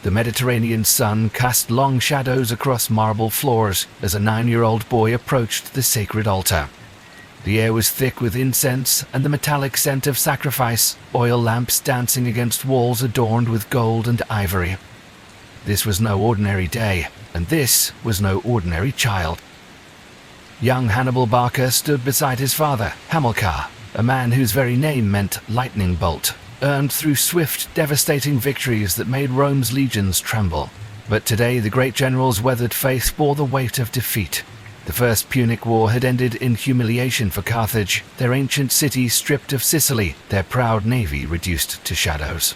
The Mediterranean sun cast long shadows across marble floors as a 9-year-old boy approached the sacred altar. The air was thick with incense and the metallic scent of sacrifice, oil lamps dancing against walls adorned with gold and ivory. This was no ordinary day, and this was no ordinary child. Young Hannibal Barca stood beside his father, Hamilcar, a man whose very name meant lightning bolt, earned through swift, devastating victories that made Rome's legions tremble. But today the great general's weathered face bore the weight of defeat. The First Punic War had ended in humiliation for Carthage, their ancient city stripped of Sicily, their proud navy reduced to shadows.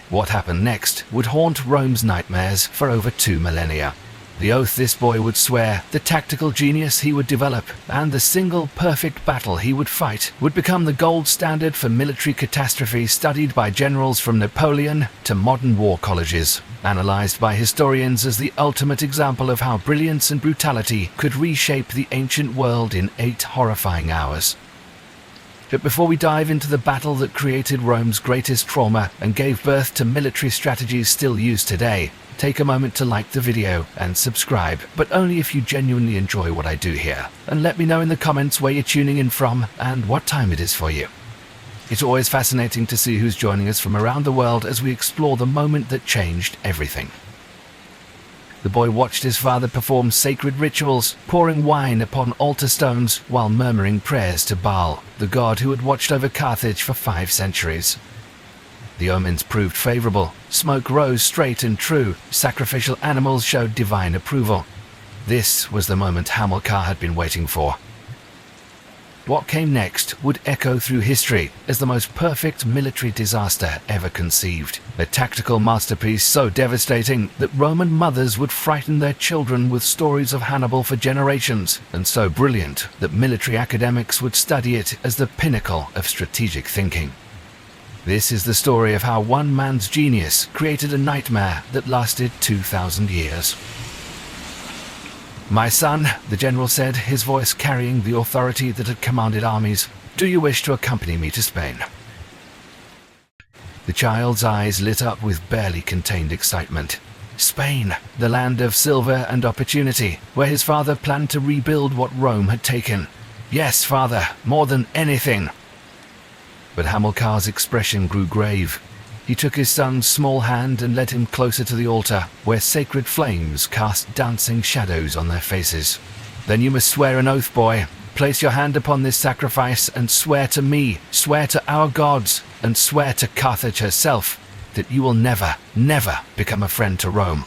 What happened next would haunt Rome's nightmares for over 2 millennia. The oath this boy would swear, the tactical genius he would develop, and the single perfect battle he would fight would become the gold standard for military catastrophe studied by generals from Napoleon to modern war colleges, analyzed by historians as the ultimate example of how brilliance and brutality could reshape the ancient world in 8 horrifying hours. But before we dive into the battle that created Rome's greatest trauma and gave birth to military strategies still used today, take a moment to like the video and subscribe, but only if you genuinely enjoy what I do here. And let me know in the comments where you're tuning in from and what time it is for you. It's always fascinating to see who's joining us from around the world as we explore the moment that changed everything. The boy watched his father perform sacred rituals, pouring wine upon altar stones while murmuring prayers to Baal, the god who had watched over Carthage for 5 centuries. The omens proved favorable. Smoke rose straight and true. Sacrificial animals showed divine approval. This was the moment Hamilcar had been waiting for. What came next would echo through history as the most perfect military disaster ever conceived. A tactical masterpiece so devastating that Roman mothers would frighten their children with stories of Hannibal for generations, and so brilliant that military academics would study it as the pinnacle of strategic thinking. This is the story of how one man's genius created a nightmare that lasted 2,000 years. "My son," the general said, his voice carrying the authority that had commanded armies, "do you wish to accompany me to Spain?" The child's eyes lit up with barely contained excitement. Spain, the land of silver and opportunity, where his father planned to rebuild what Rome had taken. "Yes, father, more than anything." But Hamilcar's expression grew grave. He took his son's small hand and led him closer to the altar, where sacred flames cast dancing shadows on their faces. "Then you must swear an oath, boy. Place your hand upon this sacrifice and swear to me, swear to our gods, and swear to Carthage herself that you will never, never become a friend to Rome."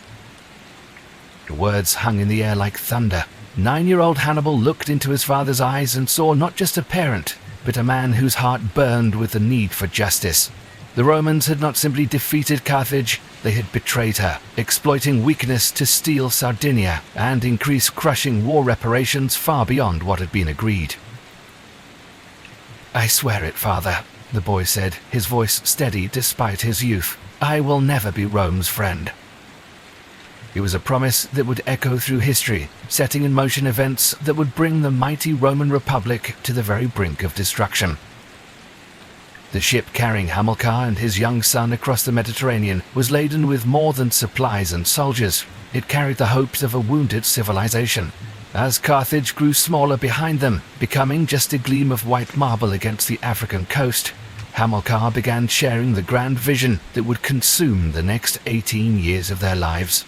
The words hung in the air like thunder. 9-year-old Hannibal looked into his father's eyes and saw not just a parent, but a man whose heart burned with the need for justice. The Romans had not simply defeated Carthage, they had betrayed her, exploiting weakness to steal Sardinia and increase crushing war reparations far beyond what had been agreed. "I swear it, father," the boy said, his voice steady despite his youth. "I will never be Rome's friend." It was a promise that would echo through history, setting in motion events that would bring the mighty Roman Republic to the very brink of destruction. The ship carrying Hamilcar and his young son across the Mediterranean was laden with more than supplies and soldiers. It carried the hopes of a wounded civilization. As Carthage grew smaller behind them, becoming just a gleam of white marble against the African coast, Hamilcar began sharing the grand vision that would consume the next 18 years of their lives.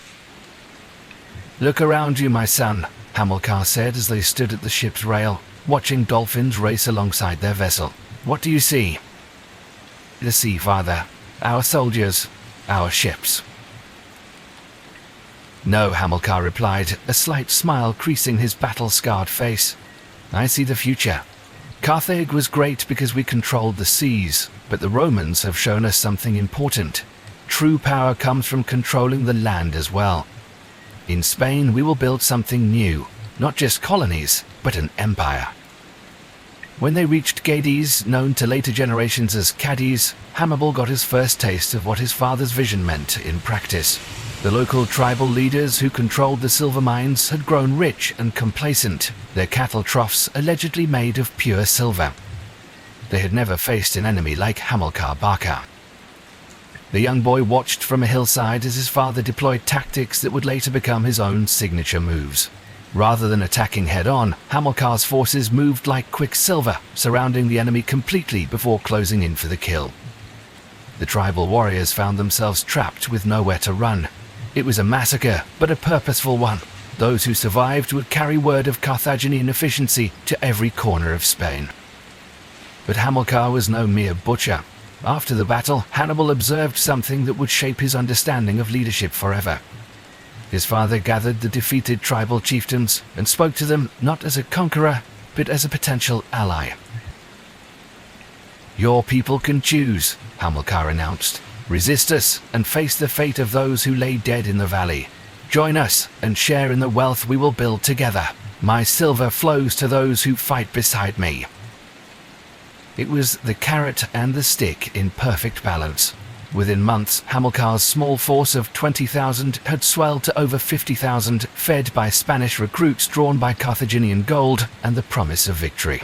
"Look around you, my son," Hamilcar said as they stood at the ship's rail, watching dolphins race alongside their vessel. "What do you see?" "The sea, father. Our soldiers. Our ships." "No," Hamilcar replied, a slight smile creasing his battle-scarred face. "I see the future. Carthage was great because we controlled the seas, but the Romans have shown us something important. True power comes from controlling the land as well. In Spain, we will build something new, not just colonies, but an empire." When they reached Gades, known to later generations as Cadiz, Hannibal got his first taste of what his father's vision meant in practice. The local tribal leaders who controlled the silver mines had grown rich and complacent, their cattle troughs allegedly made of pure silver. They had never faced an enemy like Hamilcar Barca. The young boy watched from a hillside as his father deployed tactics that would later become his own signature moves. Rather than attacking head-on, Hamilcar's forces moved like quicksilver, surrounding the enemy completely before closing in for the kill. The tribal warriors found themselves trapped with nowhere to run. It was a massacre, but a purposeful one. Those who survived would carry word of Carthaginian efficiency to every corner of Spain. But Hamilcar was no mere butcher. After the battle, Hannibal observed something that would shape his understanding of leadership forever. His father gathered the defeated tribal chieftains and spoke to them not as a conqueror, but as a potential ally. "Your people can choose," Hamilcar announced. "Resist us and face the fate of those who lay dead in the valley. Join us and share in the wealth we will build together. My silver flows to those who fight beside me." It was the carrot and the stick in perfect balance. Within months, Hamilcar's small force of 20,000 had swelled to over 50,000, fed by Spanish recruits drawn by Carthaginian gold and the promise of victory.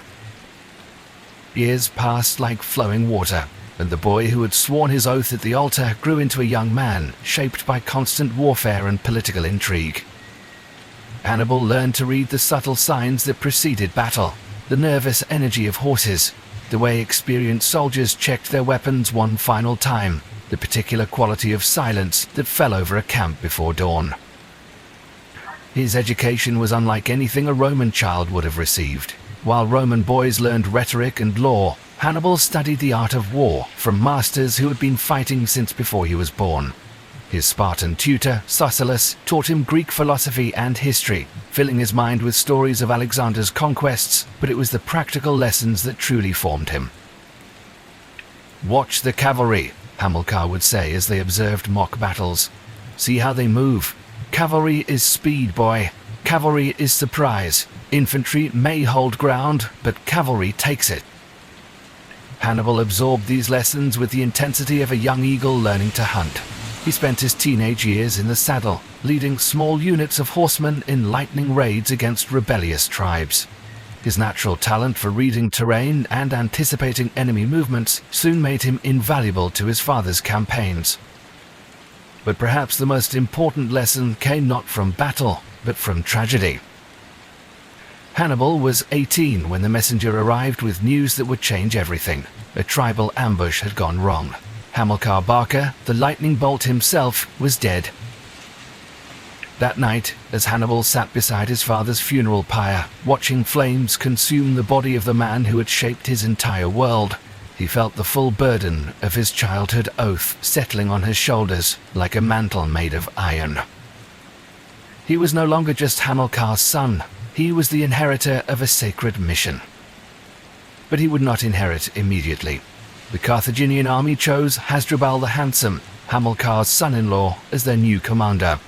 Years passed like flowing water, and the boy who had sworn his oath at the altar grew into a young man, shaped by constant warfare and political intrigue. Hannibal learned to read the subtle signs that preceded battle, the nervous energy of horses, the way experienced soldiers checked their weapons one final time, the particular quality of silence that fell over a camp before dawn. His education was unlike anything a Roman child would have received. While Roman boys learned rhetoric and law, Hannibal studied the art of war from masters who had been fighting since before he was born. His Spartan tutor, Soscelus, taught him Greek philosophy and history, filling his mind with stories of Alexander's conquests, but it was the practical lessons that truly formed him. "Watch the cavalry," Hamilcar would say as they observed mock battles. "See how they move. Cavalry is speed, boy. Cavalry is surprise. Infantry may hold ground, but cavalry takes it." Hannibal absorbed these lessons with the intensity of a young eagle learning to hunt. He spent his teenage years in the saddle, leading small units of horsemen in lightning raids against rebellious tribes. His natural talent for reading terrain and anticipating enemy movements soon made him invaluable to his father's campaigns. But perhaps the most important lesson came not from battle, but from tragedy. Hannibal was 18 when the messenger arrived with news that would change everything. A tribal ambush had gone wrong. Hamilcar Barca, the lightning bolt himself, was dead. That night, as Hannibal sat beside his father's funeral pyre, watching flames consume the body of the man who had shaped his entire world, he felt the full burden of his childhood oath settling on his shoulders like a mantle made of iron. He was no longer just Hamilcar's son. He was the inheritor of a sacred mission. But he would not inherit immediately. The Carthaginian army chose Hasdrubal the Handsome, Hamilcar's son-in-law, as their new commander.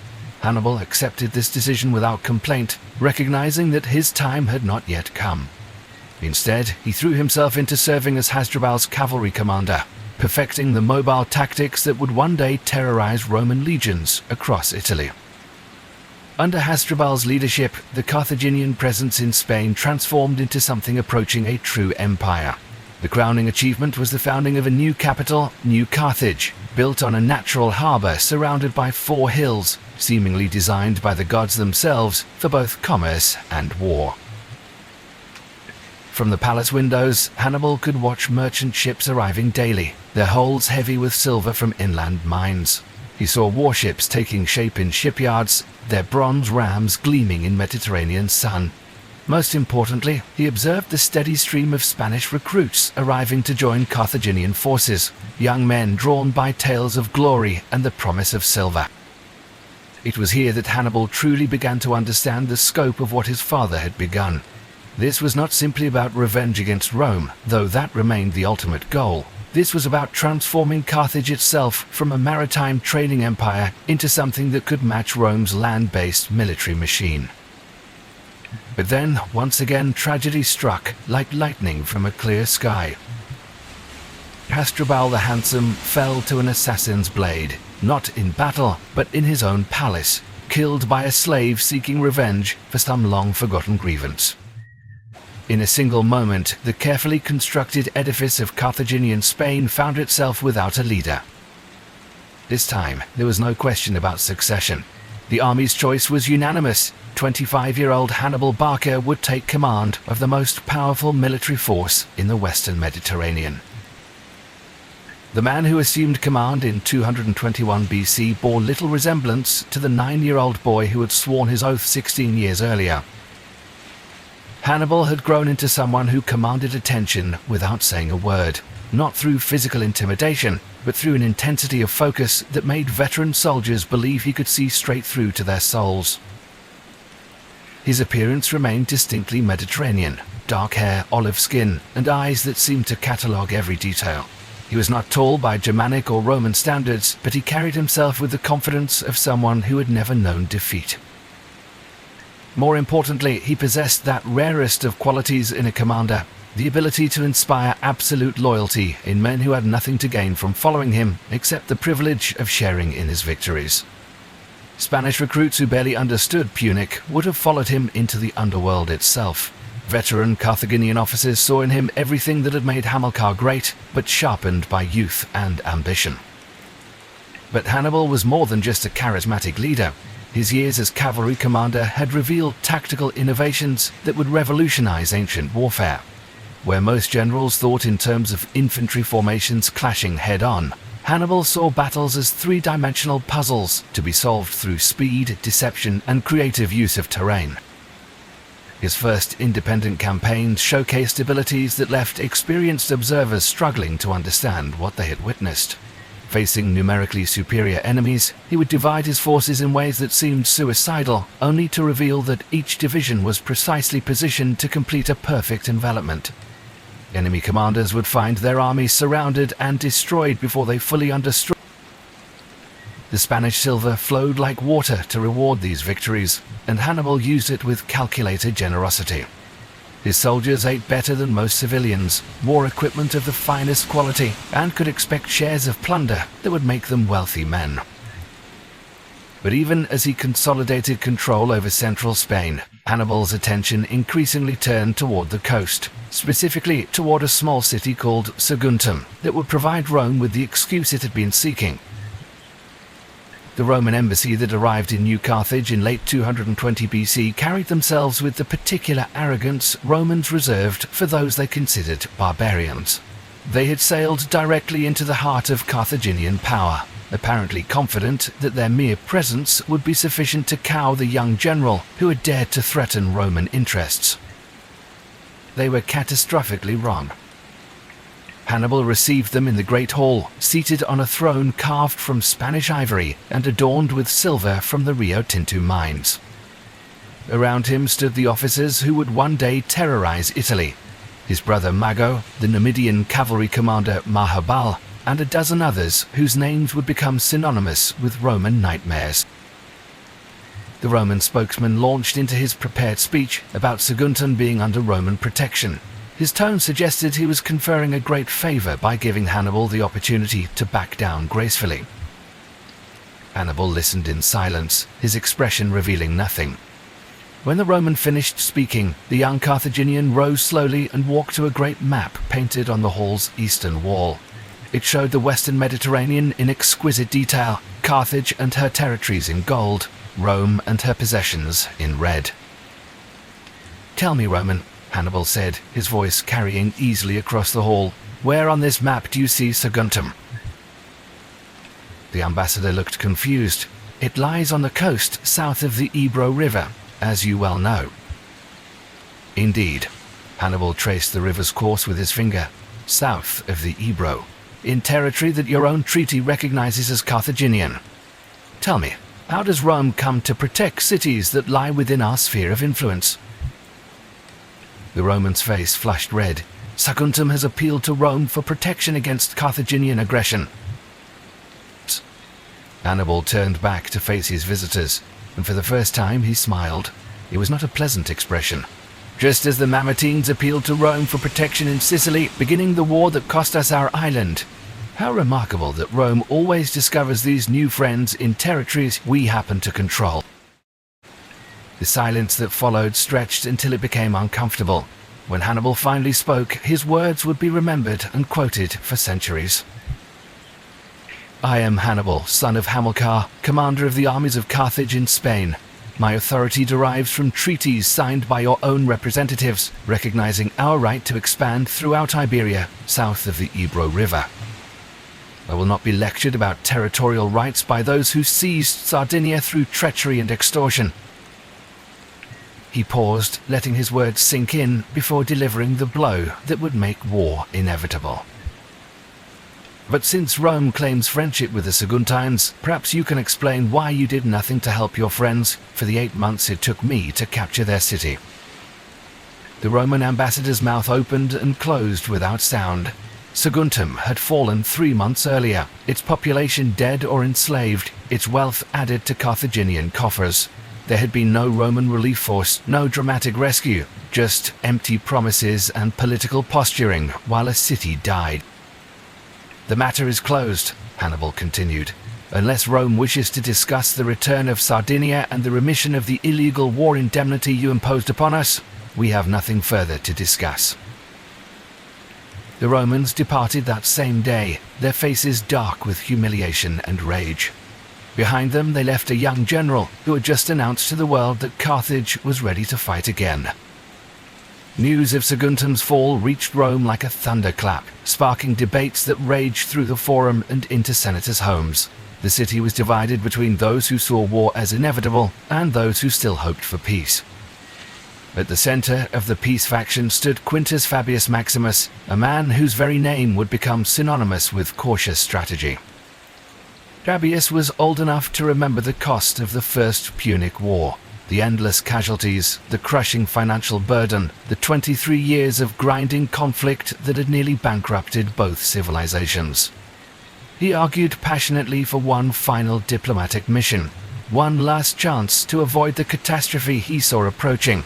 Hannibal accepted this decision without complaint, recognizing that his time had not yet come. Instead, he threw himself into serving as Hasdrubal's cavalry commander, perfecting the mobile tactics that would one day terrorize Roman legions across Italy. Under Hasdrubal's leadership, the Carthaginian presence in Spain transformed into something approaching a true empire. The crowning achievement was the founding of a new capital, New Carthage, built on a natural harbor surrounded by 4 hills, seemingly designed by the gods themselves for both commerce and war. From the palace windows, Hannibal could watch merchant ships arriving daily, their holds heavy with silver from inland mines. He saw warships taking shape in shipyards, their bronze rams gleaming in Mediterranean sun. Most importantly, he observed the steady stream of Spanish recruits arriving to join Carthaginian forces, young men drawn by tales of glory and the promise of silver. It was here that Hannibal truly began to understand the scope of what his father had begun. This was not simply about revenge against Rome, though that remained the ultimate goal. This was about transforming Carthage itself from a maritime trading empire into something that could match Rome's land-based military machine. But then, once again, tragedy struck like lightning from a clear sky. Hasdrubal the Handsome fell to an assassin's blade, not in battle, but in his own palace, killed by a slave seeking revenge for some long-forgotten grievance. In a single moment, the carefully constructed edifice of Carthaginian Spain found itself without a leader. This time, there was no question about succession. The army's choice was unanimous. 25-year-old Hannibal Barca would take command of the most powerful military force in the Western Mediterranean. The man who assumed command in 221 BC bore little resemblance to the 9-year-old boy who had sworn his oath 16 years earlier. Hannibal had grown into someone who commanded attention without saying a word, not through physical intimidation, but through an intensity of focus that made veteran soldiers believe he could see straight through to their souls. His appearance remained distinctly Mediterranean: dark hair, olive skin, and eyes that seemed to catalogue every detail. He was not tall by Germanic or Roman standards, but he carried himself with the confidence of someone who had never known defeat. More importantly, he possessed that rarest of qualities in a commander: the ability to inspire absolute loyalty in men who had nothing to gain from following him except the privilege of sharing in his victories. Spanish recruits who barely understood Punic would have followed him into the underworld itself. Veteran Carthaginian officers saw in him everything that had made Hamilcar great, but sharpened by youth and ambition. But Hannibal was more than just a charismatic leader. His years as cavalry commander had revealed tactical innovations that would revolutionize ancient warfare. Where most generals thought in terms of infantry formations clashing head-on, Hannibal saw battles as three-dimensional puzzles to be solved through speed, deception, and creative use of terrain. His first independent campaigns showcased abilities that left experienced observers struggling to understand what they had witnessed. Facing numerically superior enemies, he would divide his forces in ways that seemed suicidal, only to reveal that each division was precisely positioned to complete a perfect envelopment. Enemy commanders would find their armies surrounded and destroyed before they fully understood. The Spanish silver flowed like water to reward these victories, and Hannibal used it with calculated generosity. His soldiers ate better than most civilians, wore equipment of the finest quality, and could expect shares of plunder that would make them wealthy men. But even as he consolidated control over central Spain, Hannibal's attention increasingly turned toward the coast, specifically toward a small city called Saguntum that would provide Rome with the excuse it had been seeking. The Roman embassy that arrived in New Carthage in late 220 BC carried themselves with the particular arrogance Romans reserved for those they considered barbarians. They had sailed directly into the heart of Carthaginian power, apparently confident that their mere presence would be sufficient to cow the young general who had dared to threaten Roman interests. They were catastrophically wrong. Hannibal received them in the Great Hall, seated on a throne carved from Spanish ivory and adorned with silver from the Rio Tinto mines. Around him stood the officers who would one day terrorize Italy: his brother Mago, the Numidian cavalry commander Mahabal, and a dozen others whose names would become synonymous with Roman nightmares. The Roman spokesman launched into his prepared speech about Saguntum being under Roman protection. His tone suggested he was conferring a great favor by giving Hannibal the opportunity to back down gracefully. Hannibal listened in silence, his expression revealing nothing. When the Roman finished speaking, the young Carthaginian rose slowly and walked to a great map painted on the hall's eastern wall. It showed the western Mediterranean in exquisite detail, Carthage and her territories in gold, Rome and her possessions in red. "Tell me, Roman," Hannibal said, his voice carrying easily across the hall, "where on this map do you see Saguntum?" The ambassador looked confused. "It lies on the coast south of the Ebro River, as you well know." "Indeed." Hannibal traced the river's course with his finger. "South of the Ebro, in territory that your own treaty recognizes as Carthaginian. Tell me, how does Rome come to protect cities that lie within our sphere of influence?" The Roman's face flushed red. "Saguntum has appealed to Rome for protection against Carthaginian aggression." Hannibal turned back to face his visitors, and for the first time he smiled. It was not a pleasant expression. "Just as the Mamertines appealed to Rome for protection in Sicily, beginning the war that cost us our island. How remarkable that Rome always discovers these new friends in territories we happen to control." The silence that followed stretched until it became uncomfortable. When Hannibal finally spoke, his words would be remembered and quoted for centuries. I am Hannibal, son of Hamilcar, commander of the armies of Carthage in Spain. My authority derives from treaties signed by your own representatives, recognizing our right to expand throughout Iberia, south of the Ebro River. I will not be lectured about territorial rights by those who seized Sardinia through treachery and extortion. He paused, letting his words sink in before delivering the blow that would make war inevitable. But since Rome claims friendship with the Saguntines, perhaps you can explain why you did nothing to help your friends for the 8 months it took me to capture their city. The Roman ambassador's mouth opened and closed without sound. Saguntum had fallen 3 months earlier, its population dead or enslaved, its wealth added to Carthaginian coffers. There had been no Roman relief force, no dramatic rescue, just empty promises and political posturing while a city died. The matter is closed, Hannibal continued. Unless Rome wishes to discuss the return of Sardinia and the remission of the illegal war indemnity you imposed upon us, we have nothing further to discuss. The Romans departed that same day, their faces dark with humiliation and rage. Behind them they left a young general who had just announced to the world that Carthage was ready to fight again. News of Saguntum's fall reached Rome like a thunderclap, sparking debates that raged through the forum and into senators' homes. The city was divided between those who saw war as inevitable and those who still hoped for peace. At the center of the peace faction stood Quintus Fabius Maximus, a man whose very name would become synonymous with cautious strategy. Fabius was old enough to remember the cost of the First Punic War. The endless casualties, the crushing financial burden, the 23 years of grinding conflict that had nearly bankrupted both civilizations. He argued passionately for one final diplomatic mission, one last chance to avoid the catastrophe he saw approaching.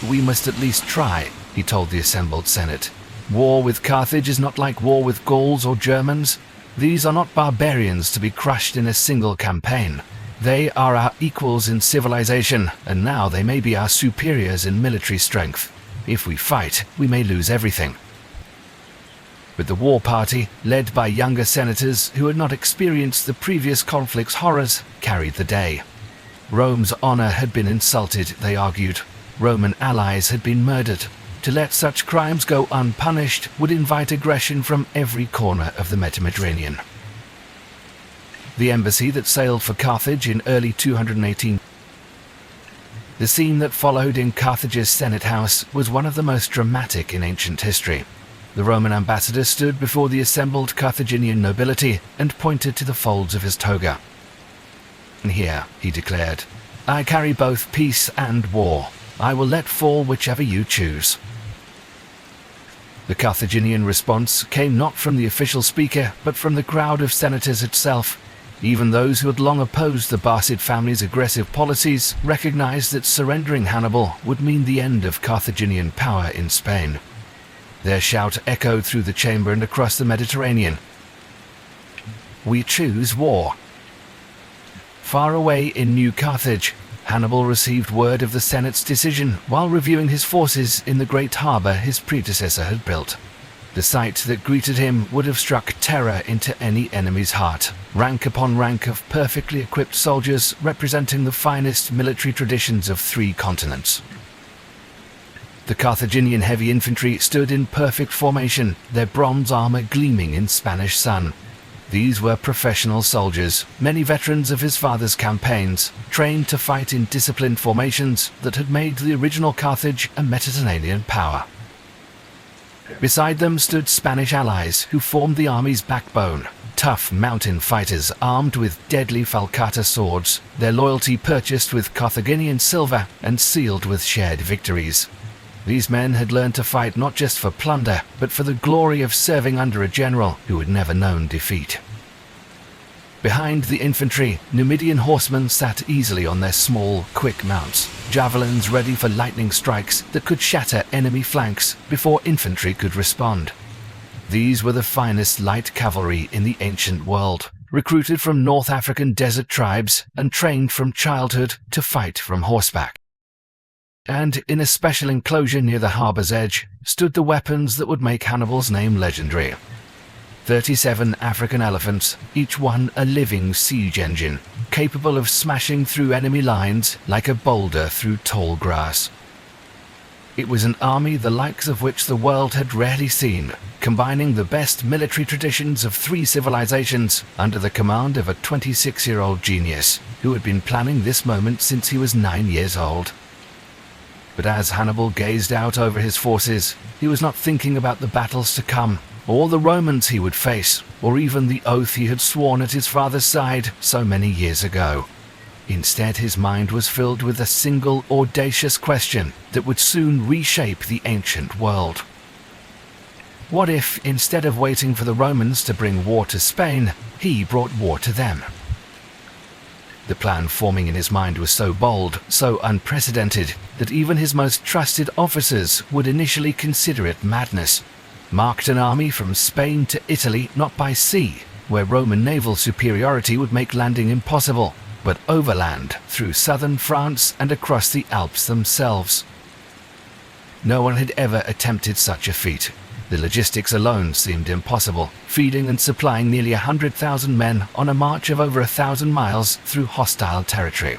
We must at least try, he told the assembled Senate. War with Carthage is not like war with Gauls or Germans. These are not barbarians to be crushed in a single campaign. They are our equals in civilization, and now they may be our superiors in military strength. If we fight, we may lose everything. But the war party, led by younger senators who had not experienced the previous conflict's horrors, carried the day. Rome's honor had been insulted, they argued. Roman allies had been murdered. To let such crimes go unpunished would invite aggression from every corner of the Mediterranean. The embassy that sailed for Carthage in early 218. The scene that followed in Carthage's Senate house was one of the most dramatic in ancient history. The Roman ambassador stood before the assembled Carthaginian nobility and pointed to the folds of his toga. "Here," he declared, "I carry both peace and war. I will let fall whichever you choose." The Carthaginian response came not from the official speaker, but from the crowd of senators itself. Even those who had long opposed the Barcid family's aggressive policies recognized that surrendering Hannibal would mean the end of Carthaginian power in Spain. Their shout echoed through the chamber and across the Mediterranean. "We choose war." Far away in New Carthage, Hannibal received word of the Senate's decision while reviewing his forces in the great harbor his predecessor had built. The sight that greeted him would have struck terror into any enemy's heart. Rank upon rank of perfectly equipped soldiers representing the finest military traditions of 3 continents. The Carthaginian heavy infantry stood in perfect formation, their bronze armor gleaming in Spanish sun. These were professional soldiers, many veterans of his father's campaigns, trained to fight in disciplined formations that had made the original Carthage a Mediterranean power. Beside them stood Spanish allies who formed the army's backbone, tough mountain fighters armed with deadly falcata swords, their loyalty purchased with Carthaginian silver and sealed with shared victories. These men had learned to fight not just for plunder, but for the glory of serving under a general who had never known defeat. Behind the infantry, Numidian horsemen sat easily on their small, quick mounts, javelins ready for lightning strikes that could shatter enemy flanks before infantry could respond. These were the finest light cavalry in the ancient world, recruited from North African desert tribes and trained from childhood to fight from horseback. And in a special enclosure near the harbor's edge stood the weapons that would make Hannibal's name legendary. 37 African elephants, each one a living siege engine, capable of smashing through enemy lines like a boulder through tall grass. It was an army the likes of which the world had rarely seen, combining the best military traditions of 3 civilizations under the command of a 26-year-old genius who had been planning this moment since he was 9 years old. But as Hannibal gazed out over his forces, he was not thinking about the battles to come, or the Romans he would face, or even the oath he had sworn at his father's side so many years ago. Instead, his mind was filled with a single audacious question that would soon reshape the ancient world. What if, instead of waiting for the Romans to bring war to Spain, he brought war to them? The plan forming in his mind was so bold, so unprecedented, that even his most trusted officers would initially consider it madness. Marked an army from Spain to Italy not by sea, where Roman naval superiority would make landing impossible, but overland through southern France and across the Alps themselves. No one had ever attempted such a feat. The logistics alone seemed impossible, feeding and supplying nearly 100,000 men on a march of over 1,000 miles through hostile territory.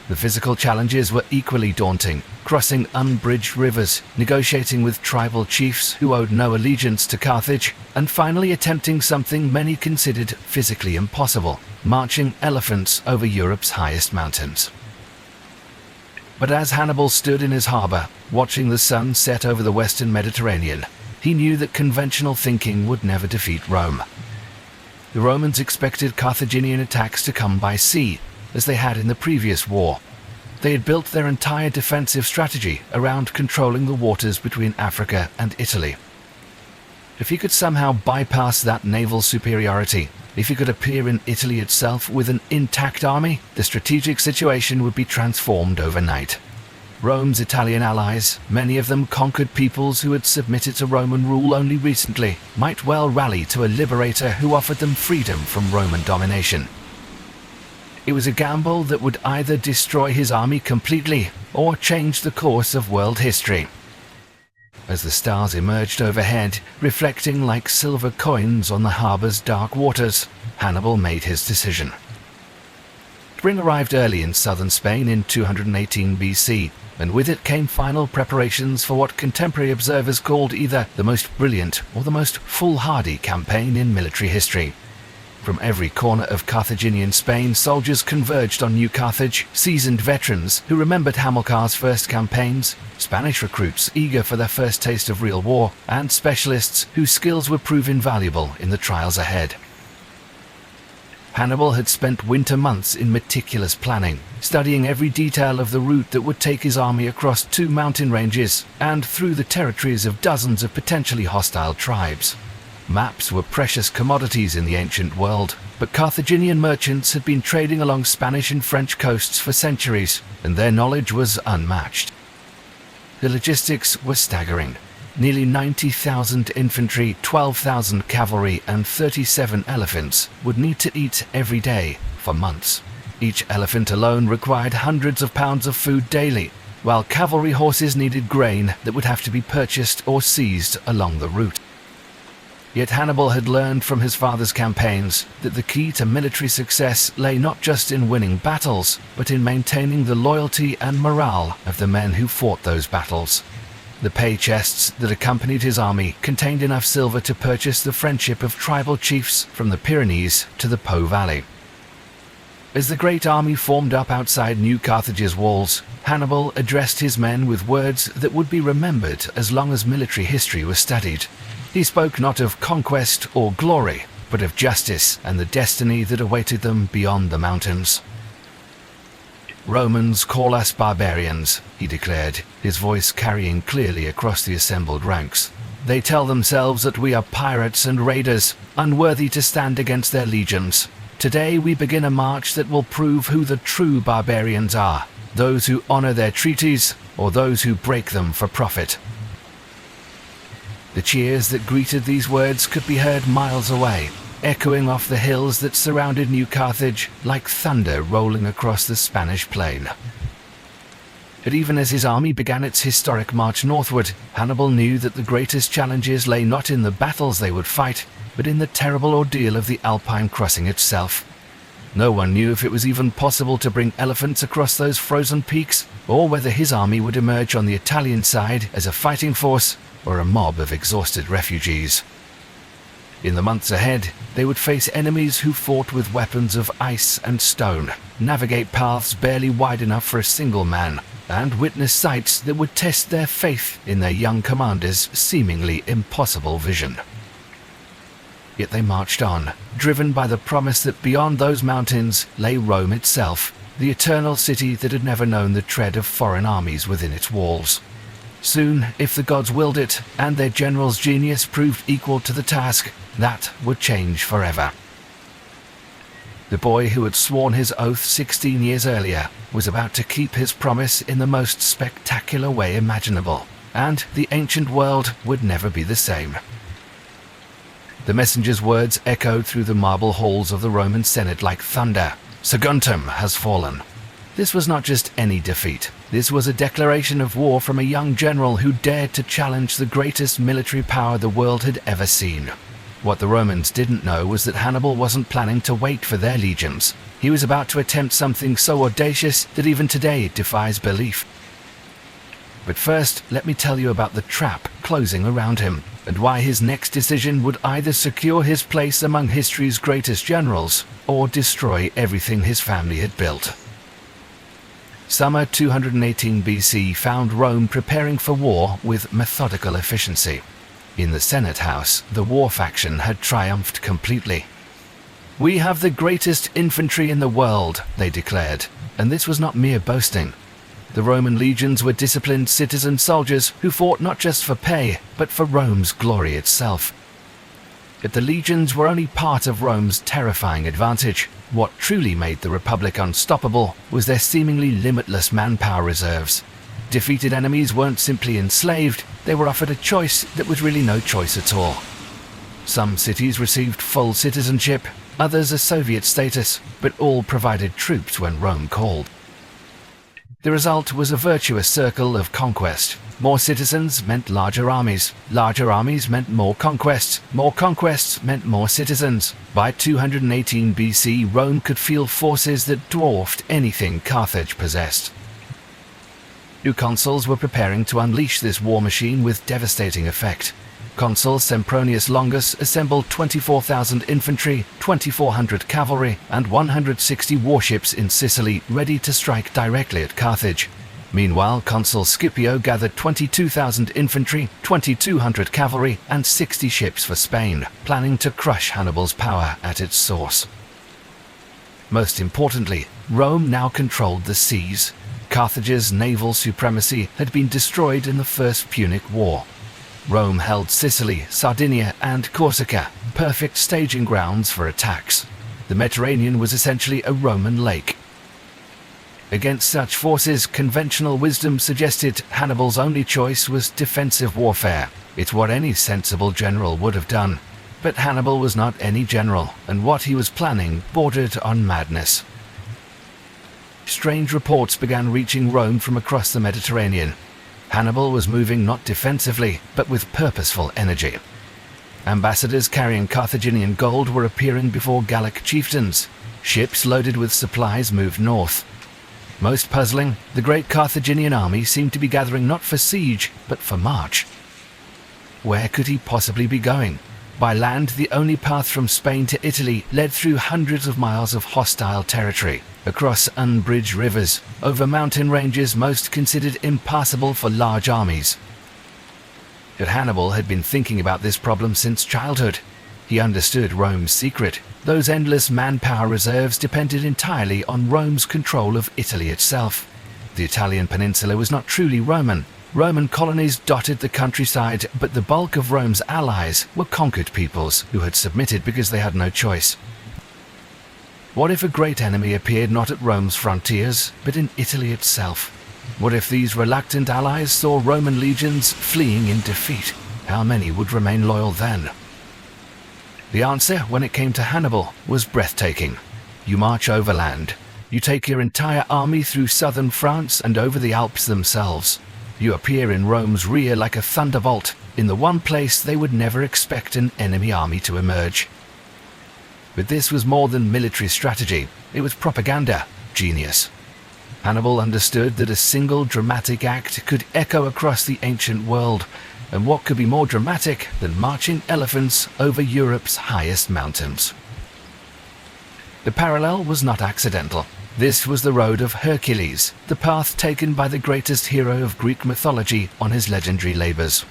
The physical challenges were equally daunting, crossing unbridged rivers, negotiating with tribal chiefs who owed no allegiance to Carthage, and finally attempting something many considered physically impossible, marching elephants over Europe's highest mountains. But as Hannibal stood in his harbor, watching the sun set over the western Mediterranean, he knew that conventional thinking would never defeat Rome. The Romans expected Carthaginian attacks to come by sea, as they had in the previous war. They had built their entire defensive strategy around controlling the waters between Africa and Italy. If he could somehow bypass that naval superiority, if he could appear in Italy itself with an intact army, the strategic situation would be transformed overnight. Rome's Italian allies, many of them conquered peoples who had submitted to Roman rule only recently, might well rally to a liberator who offered them freedom from Roman domination. It was a gamble that would either destroy his army completely or change the course of world history. As the stars emerged overhead, reflecting like silver coins on the harbor's dark waters, Hannibal made his decision. Spring arrived early in southern Spain in 218 BC, and with it came final preparations for what contemporary observers called either the most brilliant or the most foolhardy campaign in military history. From every corner of Carthaginian Spain, soldiers converged on New Carthage, seasoned veterans who remembered Hamilcar's first campaigns, Spanish recruits eager for their first taste of real war, and specialists whose skills would prove invaluable in the trials ahead. Hannibal had spent winter months in meticulous planning, studying every detail of the route that would take his army across 2 mountain ranges and through the territories of dozens of potentially hostile tribes. Maps were precious commodities in the ancient world, but Carthaginian merchants had been trading along Spanish and French coasts for centuries, and their knowledge was unmatched. The logistics were staggering. Nearly 90,000 infantry, 12,000 cavalry, and 37 elephants would need to eat every day for months. Each elephant alone required hundreds of pounds of food daily, while cavalry horses needed grain that would have to be purchased or seized along the route. Yet Hannibal had learned from his father's campaigns that the key to military success lay not just in winning battles, but in maintaining the loyalty and morale of the men who fought those battles. The pay chests that accompanied his army contained enough silver to purchase the friendship of tribal chiefs from the Pyrenees to the Po Valley. As the great army formed up outside New Carthage's walls, Hannibal addressed his men with words that would be remembered as long as military history was studied. He spoke not of conquest or glory, but of justice and the destiny that awaited them beyond the mountains. "Romans call us barbarians," he declared, his voice carrying clearly across the assembled ranks. "They tell themselves that we are pirates and raiders, unworthy to stand against their legions. Today we begin a march that will prove who the true barbarians are, those who honor their treaties or those who break them for profit." The cheers that greeted these words could be heard miles away, echoing off the hills that surrounded New Carthage like thunder rolling across the Spanish plain. But even as his army began its historic march northward, Hannibal knew that the greatest challenges lay not in the battles they would fight, but in the terrible ordeal of the Alpine crossing itself. No one knew if it was even possible to bring elephants across those frozen peaks, or whether his army would emerge on the Italian side as a fighting force or a mob of exhausted refugees. In the months ahead, they would face enemies who fought with weapons of ice and stone, navigate paths barely wide enough for a single man, and witness sights that would test their faith in their young commander's seemingly impossible vision. Yet they marched on, driven by the promise that beyond those mountains lay Rome itself, the eternal city that had never known the tread of foreign armies within its walls. Soon, if the gods willed it, and their general's genius proved equal to the task, that would change forever. The boy who had sworn his oath 16 years earlier was about to keep his promise in the most spectacular way imaginable, and the ancient world would never be the same. The messenger's words echoed through the marble halls of the Roman Senate like thunder. Saguntum has fallen. This was not just any defeat. This was a declaration of war from a young general who dared to challenge the greatest military power the world had ever seen. What the Romans didn't know was that Hannibal wasn't planning to wait for their legions. He was about to attempt something so audacious that even today it defies belief. But first, let me tell you about the trap closing around him, and why his next decision would either secure his place among history's greatest generals, or destroy everything his family had built. Summer 218 BC found Rome preparing for war with methodical efficiency. In the Senate House, the war faction had triumphed completely. "We have the greatest infantry in the world," they declared, and this was not mere boasting. The Roman legions were disciplined citizen soldiers who fought not just for pay, but for Rome's glory itself. Yet the legions were only part of Rome's terrifying advantage. What truly made the Republic unstoppable was their seemingly limitless manpower reserves. Defeated enemies weren't simply enslaved, they were offered a choice that was really no choice at all. Some cities received full citizenship, others a Soviet status, but all provided troops when Rome called. The result was a virtuous circle of conquest. More citizens meant larger armies meant more conquests meant more citizens. By 218 BC, Rome could field forces that dwarfed anything Carthage possessed. New consuls were preparing to unleash this war machine with devastating effect. Consul Sempronius Longus assembled 24,000 infantry, 2,400 cavalry, and 160 warships in Sicily ready to strike directly at Carthage. Meanwhile, Consul Scipio gathered 22,000 infantry, 2,200 cavalry, and 60 ships for Spain, planning to crush Hannibal's power at its source. Most importantly, Rome now controlled the seas. Carthage's naval supremacy had been destroyed in the First Punic War. Rome held Sicily, Sardinia, and Corsica, perfect staging grounds for attacks. The Mediterranean was essentially a Roman lake. Against such forces, conventional wisdom suggested Hannibal's only choice was defensive warfare. It's what any sensible general would have done. But Hannibal was not any general, and what he was planning bordered on madness. Strange reports began reaching Rome from across the Mediterranean. Hannibal was moving not defensively, but with purposeful energy. Ambassadors carrying Carthaginian gold were appearing before Gallic chieftains. Ships loaded with supplies moved north. Most puzzling, the great Carthaginian army seemed to be gathering not for siege, but for march. Where could he possibly be going? By land, the only path from Spain to Italy led through hundreds of miles of hostile territory, across unbridged rivers, over mountain ranges most considered impassable for large armies. But Hannibal had been thinking about this problem since childhood. He understood Rome's secret. Those endless manpower reserves depended entirely on Rome's control of Italy itself. The Italian peninsula was not truly Roman. Roman colonies dotted the countryside, but the bulk of Rome's allies were conquered peoples who had submitted because they had no choice. What if a great enemy appeared not at Rome's frontiers, but in Italy itself? What if these reluctant allies saw Roman legions fleeing in defeat? How many would remain loyal then? The answer, when it came to Hannibal, was breathtaking. You march overland. You take your entire army through southern France and over the Alps themselves. You appear in Rome's rear like a thunderbolt, in the one place they would never expect an enemy army to emerge. But this was more than military strategy, it was propaganda genius. Hannibal understood that a single dramatic act could echo across the ancient world, and what could be more dramatic than marching elephants over Europe's highest mountains? The parallel was not accidental. This was the road of Hercules, the path taken by the greatest hero of Greek mythology on his legendary labors.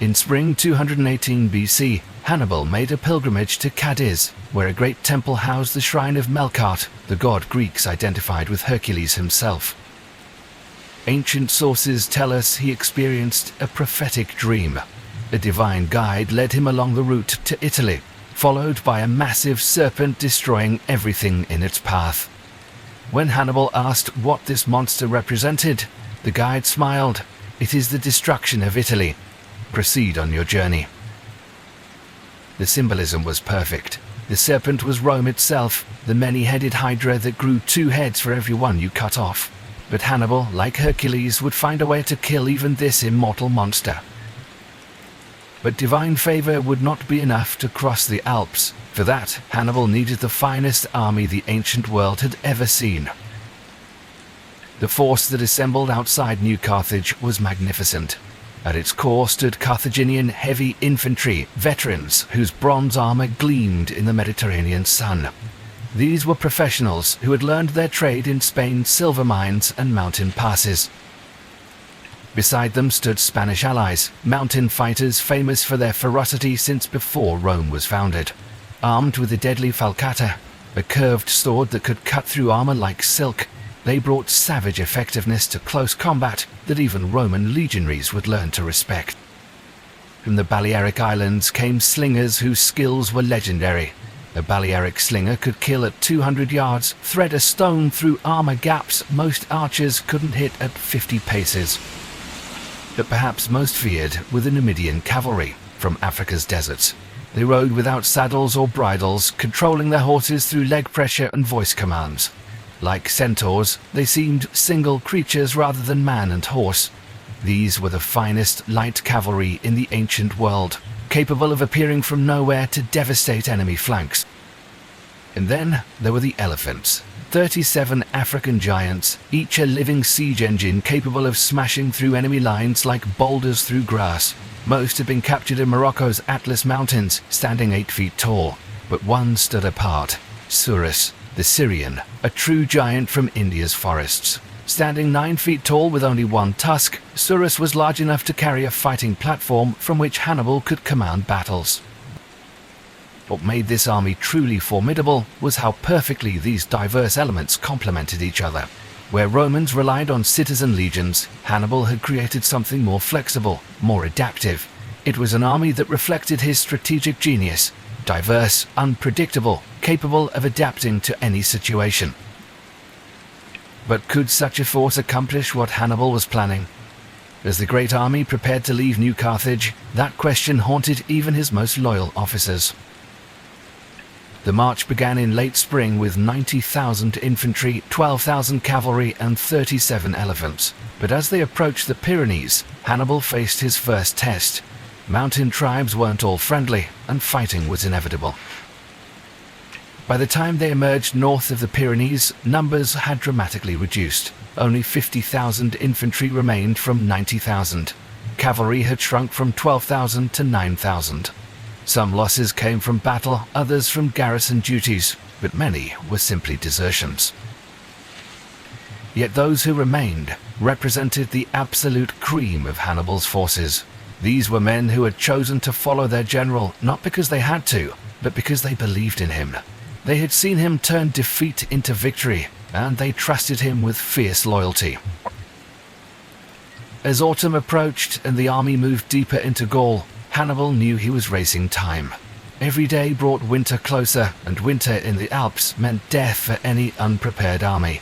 In spring 218 BC, Hannibal made a pilgrimage to Cadiz, where a great temple housed the shrine of Melkart, the god Greeks identified with Hercules himself. Ancient sources tell us he experienced a prophetic dream. A divine guide led him along the route to Italy, followed by a massive serpent destroying everything in its path. When Hannibal asked what this monster represented, the guide smiled. "It is the destruction of Italy. Proceed on your journey." The symbolism was perfect. The serpent was Rome itself, the many-headed hydra that grew 2 heads for every one you cut off. But Hannibal, like Hercules, would find a way to kill even this immortal monster. But divine favor would not be enough to cross the Alps. For that, Hannibal needed the finest army the ancient world had ever seen. The force that assembled outside New Carthage was magnificent. At its core stood Carthaginian heavy infantry, veterans whose bronze armor gleamed in the Mediterranean sun. These were professionals who had learned their trade in Spain's silver mines and mountain passes. Beside them stood Spanish allies, mountain fighters famous for their ferocity since before Rome was founded. Armed with a deadly falcata, a curved sword that could cut through armor like silk, they brought savage effectiveness to close combat that even Roman legionaries would learn to respect. From the Balearic Islands came slingers whose skills were legendary. A Balearic slinger could kill at 200 yards, thread a stone through armor gaps most archers couldn't hit at 50 paces. But perhaps most feared were the Numidian cavalry from Africa's deserts. They rode without saddles or bridles, controlling their horses through leg pressure and voice commands. Like centaurs, they seemed single creatures rather than man and horse. These were the finest light cavalry in the ancient world, capable of appearing from nowhere to devastate enemy flanks. And then there were the elephants, 37 African giants, each a living siege engine capable of smashing through enemy lines like boulders through grass. Most had been captured in Morocco's Atlas Mountains, standing 8 feet tall, but one stood apart, Surus, the Syrian, a true giant from India's forests. Standing 9 feet tall with only one tusk, Surus was large enough to carry a fighting platform from which Hannibal could command battles. What made this army truly formidable was how perfectly these diverse elements complemented each other. Where Romans relied on citizen legions, Hannibal had created something more flexible, more adaptive. It was an army that reflected his strategic genius, diverse, unpredictable, capable of adapting to any situation. But could such a force accomplish what Hannibal was planning? As the great army prepared to leave New Carthage, that question haunted even his most loyal officers. The march began in late spring with 90,000 infantry, 12,000 cavalry and 37 elephants. But as they approached the Pyrenees, Hannibal faced his first test. Mountain tribes weren't all friendly, and fighting was inevitable. By the time they emerged north of the Pyrenees, numbers had dramatically reduced. Only 50,000 infantry remained from 90,000. Cavalry had shrunk from 12,000 to 9,000. Some losses came from battle, others from garrison duties, but many were simply desertions. Yet those who remained represented the absolute cream of Hannibal's forces. These were men who had chosen to follow their general not because they had to, but because they believed in him. They had seen him turn defeat into victory, and they trusted him with fierce loyalty. As autumn approached and the army moved deeper into Gaul, Hannibal knew he was racing time. Every day brought winter closer, and winter in the Alps meant death for any unprepared army.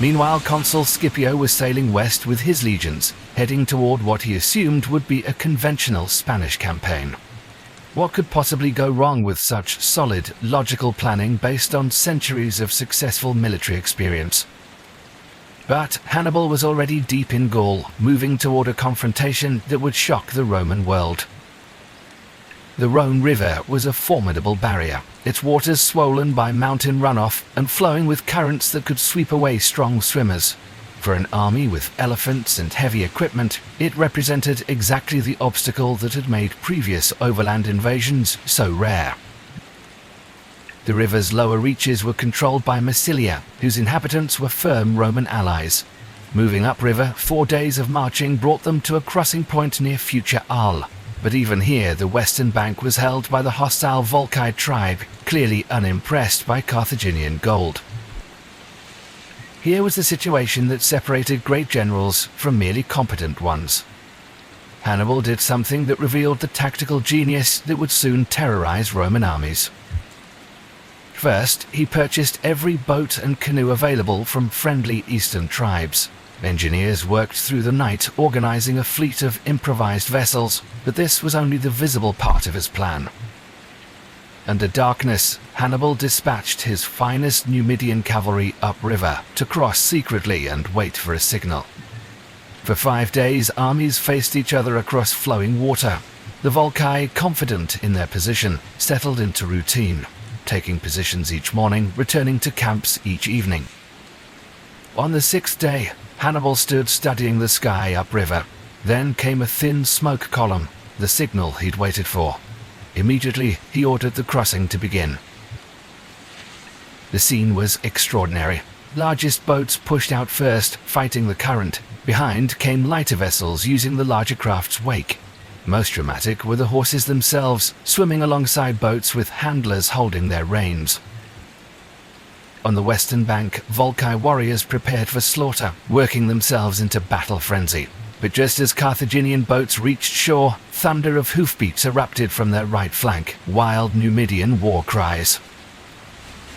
Meanwhile, Consul Scipio was sailing west with his legions, heading toward what he assumed would be a conventional Spanish campaign. What could possibly go wrong with such solid, logical planning based on centuries of successful military experience? But Hannibal was already deep in Gaul, moving toward a confrontation that would shock the Roman world. The Rhone River was a formidable barrier, its waters swollen by mountain runoff and flowing with currents that could sweep away strong swimmers. For an army with elephants and heavy equipment, it represented exactly the obstacle that had made previous overland invasions so rare. The river's lower reaches were controlled by Massilia, whose inhabitants were firm Roman allies. Moving upriver, 4 days of marching brought them to a crossing point near future Arles. But even here, the western bank was held by the hostile Volcae tribe, clearly unimpressed by Carthaginian gold. Here was the situation that separated great generals from merely competent ones. Hannibal did something that revealed the tactical genius that would soon terrorize Roman armies. First, he purchased every boat and canoe available from friendly eastern tribes. Engineers worked through the night organizing a fleet of improvised vessels, but this was only the visible part of his plan. Under darkness, Hannibal dispatched his finest Numidian cavalry upriver to cross secretly and wait for a signal. For 5 days, armies faced each other across flowing water. The Volcae, confident in their position, settled into routine, taking positions each morning, returning to camps each evening. On the 6th day, Hannibal stood studying the sky upriver. Then came a thin smoke column, the signal he'd waited for. Immediately, he ordered the crossing to begin. The scene was extraordinary. Largest boats pushed out first, fighting the current. Behind came lighter vessels using the larger craft's wake. Most dramatic were the horses themselves, swimming alongside boats with handlers holding their reins. On the western bank, Volcae warriors prepared for slaughter, working themselves into battle frenzy. But just as Carthaginian boats reached shore, thunder of hoofbeats erupted from their right flank, wild Numidian war cries.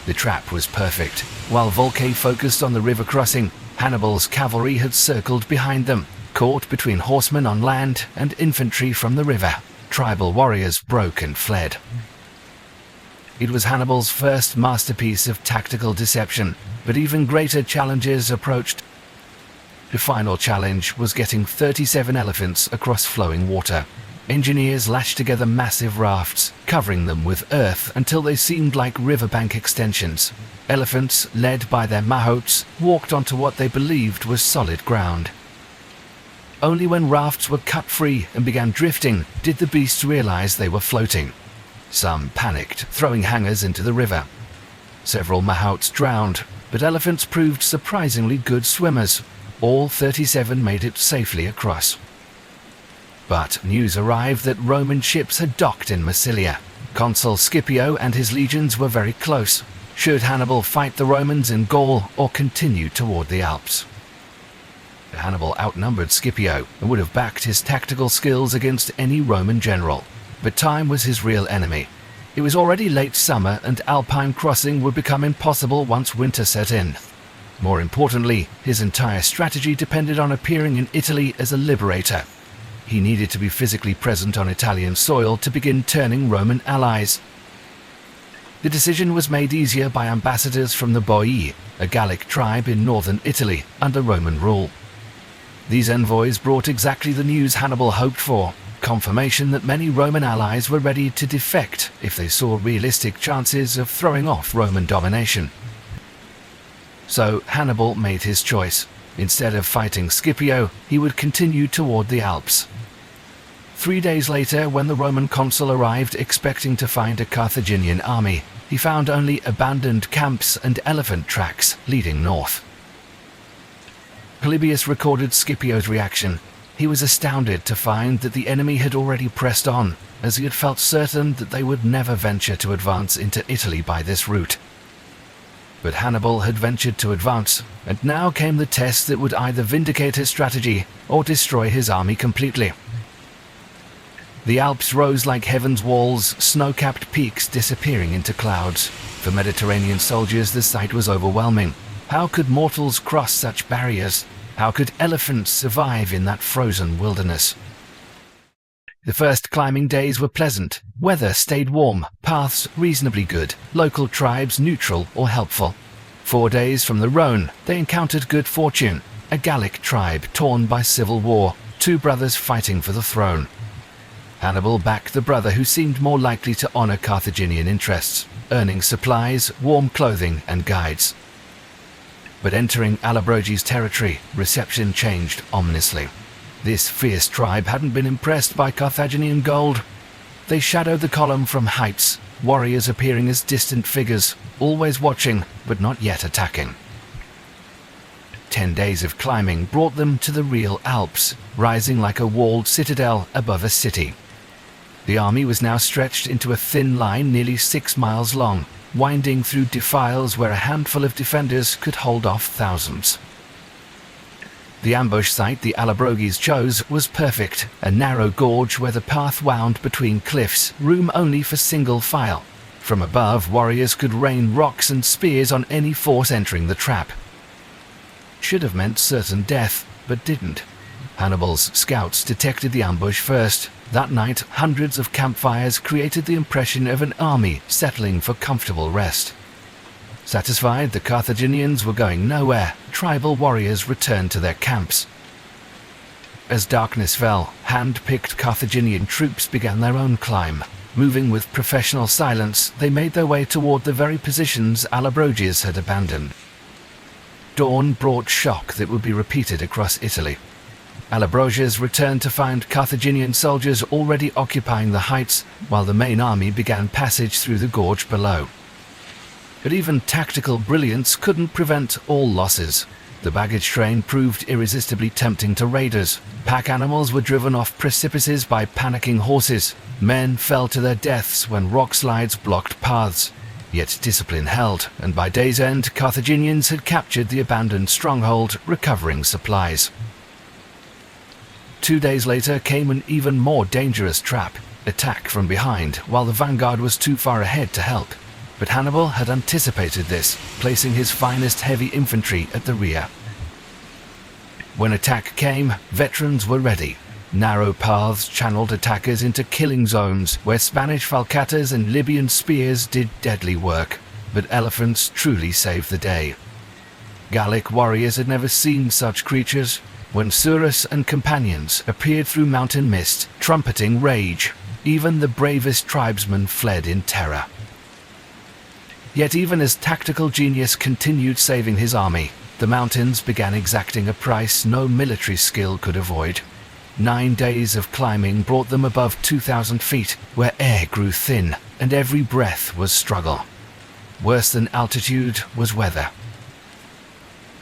The trap was perfect. While Volcae focused on the river crossing, Hannibal's cavalry had circled behind them, caught between horsemen on land and infantry from the river. Tribal warriors broke and fled. It was Hannibal's first masterpiece of tactical deception, but even greater challenges approached. The final challenge was getting 37 elephants across flowing water. Engineers lashed together massive rafts, covering them with earth until they seemed like riverbank extensions. Elephants, led by their mahots, walked onto what they believed was solid ground. Only when rafts were cut free and began drifting did the beasts realize they were floating. Some panicked, throwing hangers into the river. Several mahots drowned, but elephants proved surprisingly good swimmers. All 37 made it safely across. But news arrived that Roman ships had docked in Massilia. Consul Scipio and his legions were very close. Should Hannibal fight the Romans in Gaul or continue toward the Alps? Hannibal outnumbered Scipio and would have backed his tactical skills against any Roman general. But time was his real enemy. It was already late summer and Alpine crossing would become impossible once winter set in. More importantly, his entire strategy depended on appearing in Italy as a liberator. He needed to be physically present on Italian soil to begin turning Roman allies. The decision was made easier by ambassadors from the Boii, a Gallic tribe in northern Italy, under Roman rule. These envoys brought exactly the news Hannibal hoped for, confirmation that many Roman allies were ready to defect if they saw realistic chances of throwing off Roman domination. So Hannibal made his choice. Instead of fighting Scipio, he would continue toward the Alps. 3 days later, when the Roman consul arrived expecting to find a Carthaginian army, he found only abandoned camps and elephant tracks leading north. Polybius recorded Scipio's reaction. He was astounded to find that the enemy had already pressed on, as he had felt certain that they would never venture to advance into Italy by this route. But Hannibal had ventured to advance, and now came the test that would either vindicate his strategy or destroy his army completely. The Alps rose like heaven's walls, snow-capped peaks disappearing into clouds. For Mediterranean soldiers, the sight was overwhelming. How could mortals cross such barriers? How could elephants survive in that frozen wilderness? The first climbing days were pleasant. Weather stayed warm, paths reasonably good, local tribes neutral or helpful. 4 days from the Rhone, they encountered good fortune, a Gallic tribe torn by civil war, 2 brothers fighting for the throne. Hannibal backed the brother who seemed more likely to honor Carthaginian interests, earning supplies, warm clothing, and guides. But entering Alabrogi's territory, reception changed ominously. This fierce tribe hadn't been impressed by Carthaginian gold. They shadowed the column from heights, warriors appearing as distant figures, always watching, but not yet attacking. 10 days of climbing brought them to the real Alps, rising like a walled citadel above a city. The army was now stretched into a thin line nearly 6 miles long, winding through defiles where a handful of defenders could hold off thousands. The ambush site the Alabrogis chose was perfect, a narrow gorge where the path wound between cliffs, room only for single file. From above, warriors could rain rocks and spears on any force entering the trap. Should have meant certain death, but didn't. Hannibal's scouts detected the ambush first. That night, hundreds of campfires created the impression of an army settling for comfortable rest. Satisfied the Carthaginians were going nowhere, tribal warriors returned to their camps. As darkness fell, hand-picked Carthaginian troops began their own climb. Moving with professional silence, they made their way toward the very positions Alabroges had abandoned. Dawn brought shock that would be repeated across Italy. Alabroges returned to find Carthaginian soldiers already occupying the heights, while the main army began passage through the gorge below. But even tactical brilliance couldn't prevent all losses. The baggage train proved irresistibly tempting to raiders. Pack animals were driven off precipices by panicking horses. Men fell to their deaths when rock slides blocked paths. Yet discipline held, and by day's end, Carthaginians had captured the abandoned stronghold, recovering supplies. 2 days later came an even more dangerous trap, attack from behind, while the vanguard was too far ahead to help. But Hannibal had anticipated this, placing his finest heavy infantry at the rear. When attack came, veterans were ready. Narrow paths channeled attackers into killing zones where Spanish falcatas and Libyan spears did deadly work, but elephants truly saved the day. Gallic warriors had never seen such creatures. When Surus and companions appeared through mountain mist, trumpeting rage, even the bravest tribesmen fled in terror. Yet even as tactical genius continued saving his army, the mountains began exacting a price no military skill could avoid. 9 days of climbing brought them above 2,000 feet, where air grew thin and every breath was struggle. Worse than altitude was weather.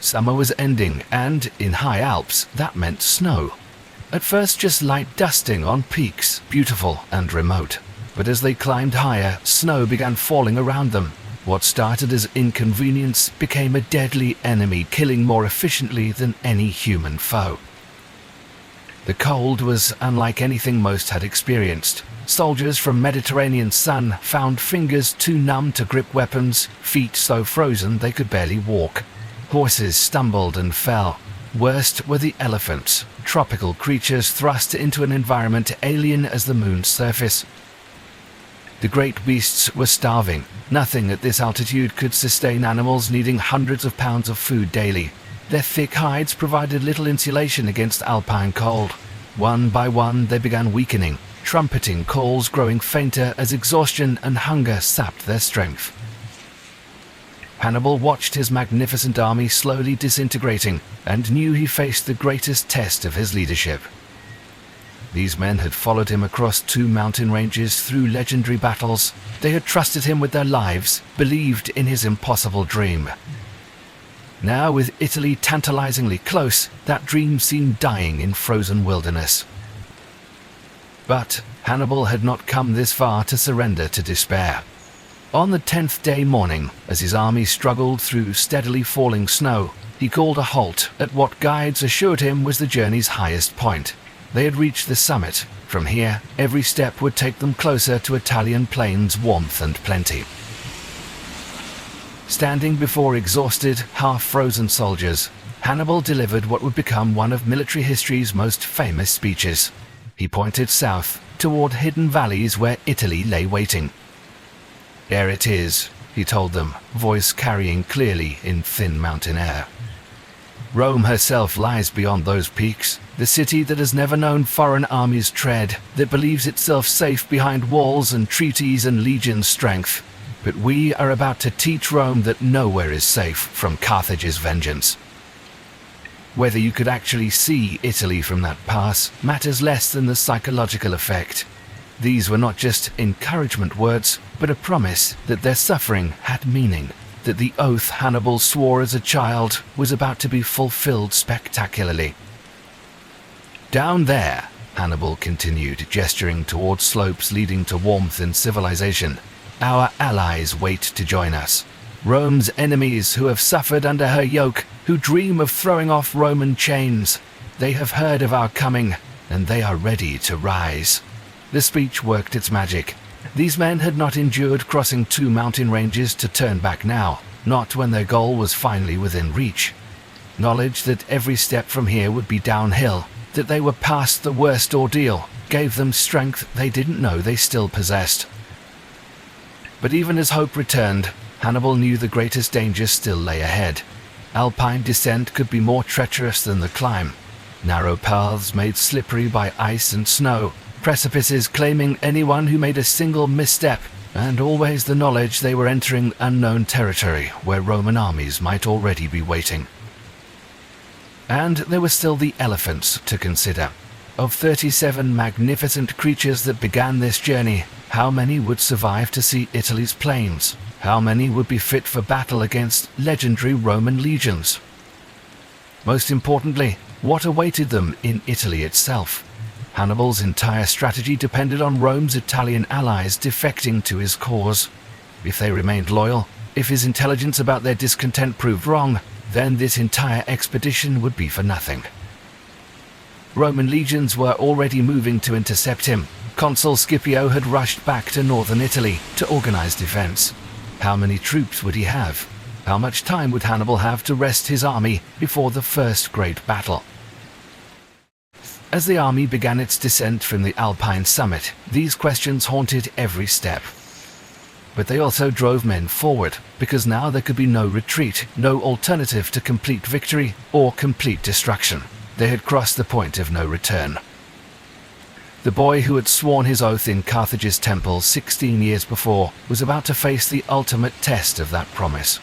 Summer was ending, and in high Alps, that meant snow. At first just light dusting on peaks, beautiful and remote. But as they climbed higher, snow began falling around them. What started as inconvenience became a deadly enemy, killing more efficiently than any human foe. The cold was unlike anything most had experienced. Soldiers from Mediterranean sun found fingers too numb to grip weapons, feet so frozen they could barely walk. Horses stumbled and fell. Worst were the elephants, tropical creatures thrust into an environment alien as the moon's surface. The great beasts were starving. Nothing at this altitude could sustain animals needing hundreds of pounds of food daily. Their thick hides provided little insulation against alpine cold. One by one they began weakening, trumpeting calls growing fainter as exhaustion and hunger sapped their strength. Hannibal watched his magnificent army slowly disintegrating and knew he faced the greatest test of his leadership. These men had followed him across 2 mountain ranges through legendary battles. They had trusted him with their lives, believed in his impossible dream. Now, with Italy tantalizingly close, that dream seemed dying in frozen wilderness. But Hannibal had not come this far to surrender to despair. On the 10th day morning, as his army struggled through steadily falling snow, he called a halt at what guides assured him was the journey's highest point. They had reached the summit. From here, every step would take them closer to Italian plains' warmth and plenty. Standing before exhausted, half-frozen soldiers, Hannibal delivered what would become one of military history's most famous speeches. He pointed south, toward hidden valleys where Italy lay waiting. There it is, he told them, voice carrying clearly in thin mountain air. Rome herself lies beyond those peaks, the city that has never known foreign armies' tread, that believes itself safe behind walls and treaties and legion strength. But we are about to teach Rome that nowhere is safe from Carthage's vengeance. Whether you could actually see Italy from that pass matters less than the psychological effect. These were not just encouragement words, but a promise that their suffering had meaning, that the oath Hannibal swore as a child was about to be fulfilled spectacularly. Down there, Hannibal continued, gesturing towards slopes leading to warmth and civilization, our allies wait to join us. Rome's enemies who have suffered under her yoke, who dream of throwing off Roman chains. They have heard of our coming, and they are ready to rise. The speech worked its magic. These men had not endured crossing 2 mountain ranges to turn back now, not when their goal was finally within reach. Knowledge that every step from here would be downhill, that they were past the worst ordeal, gave them strength they didn't know they still possessed. But even as hope returned, Hannibal knew the greatest danger still lay ahead. Alpine descent could be more treacherous than the climb. Narrow paths made slippery by ice and snow, precipices claiming anyone who made a single misstep, and always the knowledge they were entering unknown territory where Roman armies might already be waiting. And there were still the elephants to consider. Of 37 magnificent creatures that began this journey, how many would survive to see Italy's plains? How many would be fit for battle against legendary Roman legions? Most importantly, what awaited them in Italy itself? Hannibal's entire strategy depended on Rome's Italian allies defecting to his cause. If they remained loyal, if his intelligence about their discontent proved wrong, then this entire expedition would be for nothing. Roman legions were already moving to intercept him. Consul Scipio had rushed back to northern Italy to organize defense. How many troops would he have? How much time would Hannibal have to rest his army before the first great battle? As the army began its descent from the Alpine summit, these questions haunted every step. But they also drove men forward, because now there could be no retreat, no alternative to complete victory or complete destruction. They had crossed the point of no return. The boy who had sworn his oath in Carthage's temple 16 years before was about to face the ultimate test of that promise.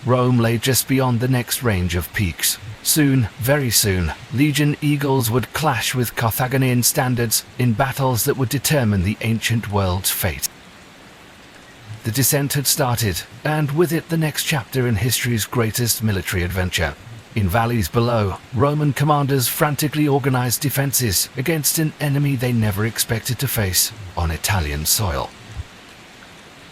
Rome lay just beyond the next range of peaks. Soon, very soon, Legion eagles would clash with Carthaginian standards in battles that would determine the ancient world's fate. The descent had started, and with it the next chapter in history's greatest military adventure. In valleys below, Roman commanders frantically organized defenses against an enemy they never expected to face on Italian soil.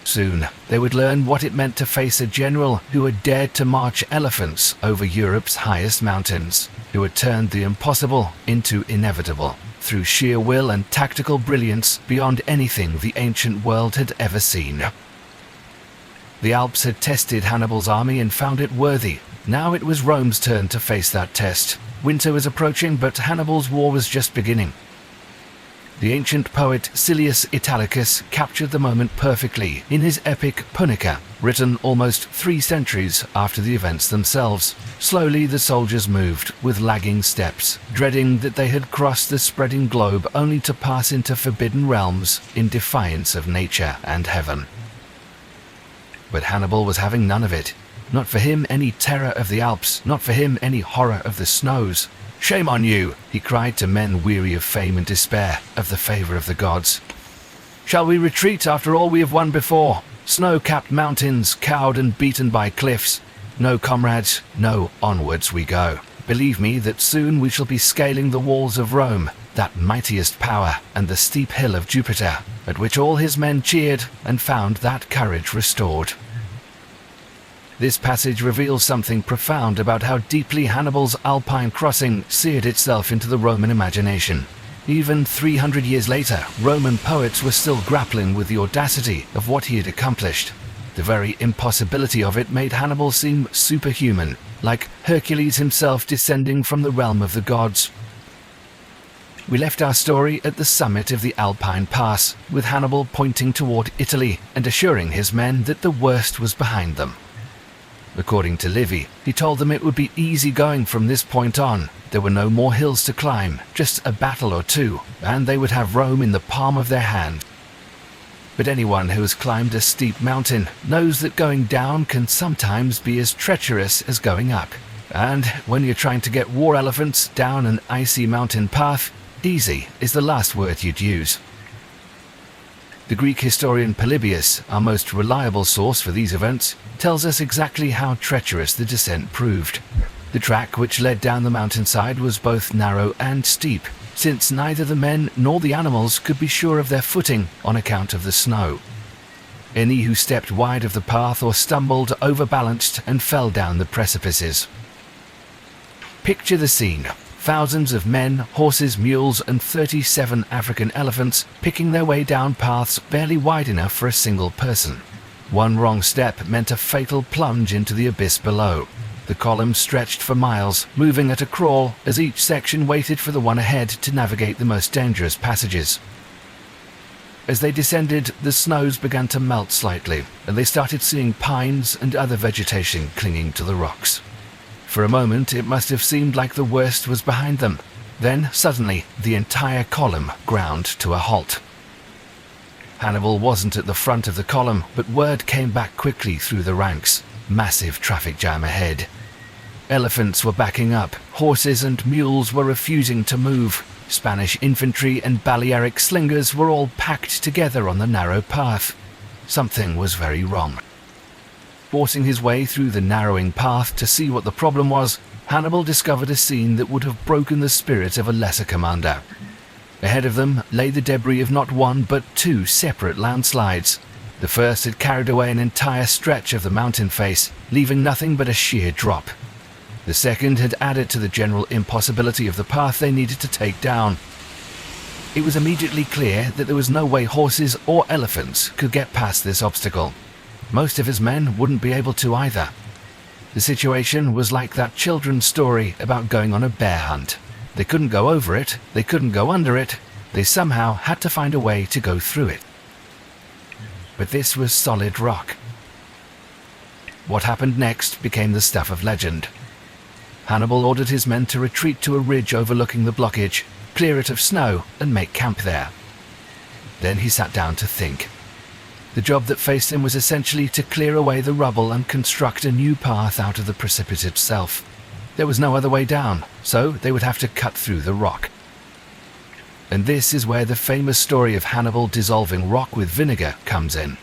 Soon, they would learn what it meant to face a general who had dared to march elephants over Europe's highest mountains, who had turned the impossible into inevitable, through sheer will and tactical brilliance beyond anything the ancient world had ever seen. The Alps had tested Hannibal's army and found it worthy. Now it was Rome's turn to face that test. Winter was approaching, but Hannibal's war was just beginning. The ancient poet Silius Italicus captured the moment perfectly in his epic Punica, written almost 3 centuries after the events themselves. Slowly the soldiers moved, with lagging steps, dreading that they had crossed the spreading globe only to pass into forbidden realms in defiance of nature and heaven. But Hannibal was having none of it. Not for him any terror of the Alps, not for him any horror of the snows. "Shame on you," he cried to men weary of fame and despair of the favor of the gods. "Shall we retreat after all we have won before? Snow-capped mountains, cowed and beaten by cliffs. No, comrades, no, onwards we go. Believe me that soon we shall be scaling the walls of Rome, that mightiest power, and the steep hill of Jupiter, at which all his men cheered and found that courage restored." This passage reveals something profound about how deeply Hannibal's Alpine crossing seared itself into the Roman imagination. Even 300 years later, Roman poets were still grappling with the audacity of what he had accomplished. The very impossibility of it made Hannibal seem superhuman, like Hercules himself descending from the realm of the gods. We left our story at the summit of the Alpine pass, with Hannibal pointing toward Italy and assuring his men that the worst was behind them. According to Livy, he told them it would be easy going from this point on. There were no more hills to climb, just a battle or two, and they would have Rome in the palm of their hand. But anyone who has climbed a steep mountain knows that going down can sometimes be as treacherous as going up. And when you're trying to get war elephants down an icy mountain path, easy is the last word you'd use. The Greek historian Polybius, our most reliable source for these events, tells us exactly how treacherous the descent proved. The track which led down the mountainside was both narrow and steep, since neither the men nor the animals could be sure of their footing on account of the snow. Any who stepped wide of the path or stumbled overbalanced and fell down the precipices. Picture the scene. Thousands of men, horses, mules, and 37 African elephants picking their way down paths barely wide enough for a single person. One wrong step meant a fatal plunge into the abyss below. The column stretched for miles, moving at a crawl as each section waited for the one ahead to navigate the most dangerous passages. As they descended, the snows began to melt slightly, and they started seeing pines and other vegetation clinging to the rocks. For a moment, it must have seemed like the worst was behind them. Then, suddenly, the entire column ground to a halt. Hannibal wasn't at the front of the column, but word came back quickly through the ranks. Massive traffic jam ahead. Elephants were backing up, horses and mules were refusing to move. Spanish infantry and Balearic slingers were all packed together on the narrow path. Something was very wrong. Forcing his way through the narrowing path to see what the problem was, Hannibal discovered a scene that would have broken the spirit of a lesser commander. Ahead of them lay the debris of not one but two separate landslides. The first had carried away an entire stretch of the mountain face, leaving nothing but a sheer drop. The second had added to the general impossibility of the path they needed to take down. It was immediately clear that there was no way horses or elephants could get past this obstacle. Most of his men wouldn't be able to either. The situation was like that children's story about going on a bear hunt. They couldn't go over it, they couldn't go under it, they somehow had to find a way to go through it. But this was solid rock. What happened next became the stuff of legend. Hannibal ordered his men to retreat to a ridge overlooking the blockage, clear it of snow, and make camp there. Then he sat down to think. The job that faced him was essentially to clear away the rubble and construct a new path out of the precipice itself. There was no other way down, so they would have to cut through the rock. And this is where the famous story of Hannibal dissolving rock with vinegar comes in.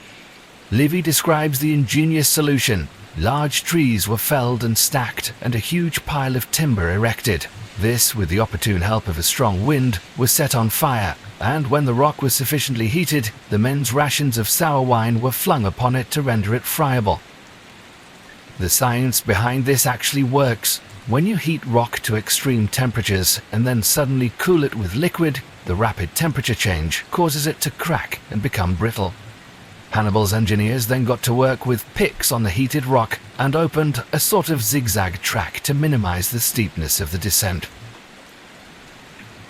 Livy describes the ingenious solution. Large trees were felled and stacked, and a huge pile of timber erected. This, with the opportune help of a strong wind, was set on fire, and when the rock was sufficiently heated, the men's rations of sour wine were flung upon it to render it friable. The science behind this actually works. When you heat rock to extreme temperatures and then suddenly cool it with liquid, the rapid temperature change causes it to crack and become brittle. Hannibal's engineers then got to work with picks on the heated rock and opened a sort of zigzag track to minimize the steepness of the descent.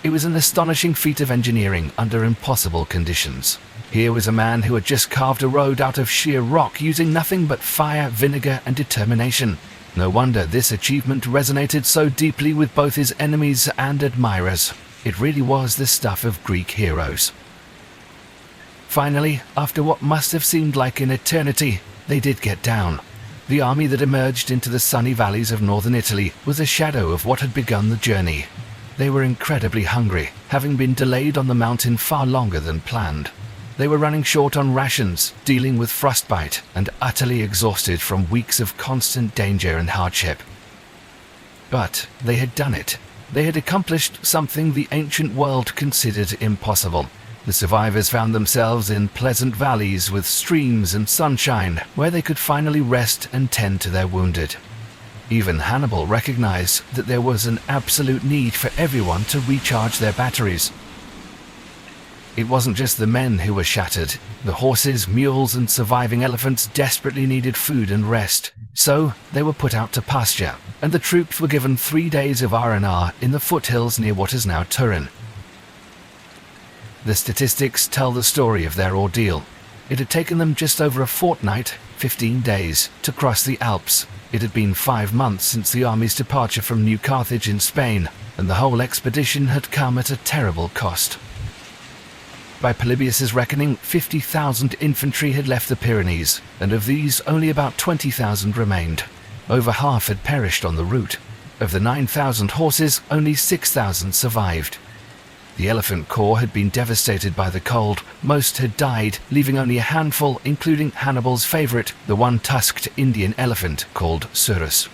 It was an astonishing feat of engineering under impossible conditions. Here was a man who had just carved a road out of sheer rock using nothing but fire, vinegar, and determination. No wonder this achievement resonated so deeply with both his enemies and admirers. It really was the stuff of Greek heroes. Finally, after what must have seemed like an eternity, they did get down. The army that emerged into the sunny valleys of northern Italy was a shadow of what had begun the journey. They were incredibly hungry, having been delayed on the mountain far longer than planned. They were running short on rations, dealing with frostbite, and utterly exhausted from weeks of constant danger and hardship. But they had done it. They had accomplished something the ancient world considered impossible. The survivors found themselves in pleasant valleys with streams and sunshine, where they could finally rest and tend to their wounded. Even Hannibal recognized that there was an absolute need for everyone to recharge their batteries. It wasn't just the men who were shattered. The horses, mules, and surviving elephants desperately needed food and rest. So they were put out to pasture, and the troops were given 3 days of R&R in the foothills near what is now Turin. The statistics tell the story of their ordeal. It had taken them just over a fortnight, 15 days, to cross the Alps. It had been 5 months since the army's departure from New Carthage in Spain, and the whole expedition had come at a terrible cost. By Polybius's reckoning, 50,000 infantry had left the Pyrenees, and of these only about 20,000 remained. Over half had perished on the route. Of the 9,000 horses, only 6,000 survived. The elephant corps had been devastated by the cold. Most had died, leaving only a handful, including Hannibal's favorite, the one-tusked Indian elephant called Surus.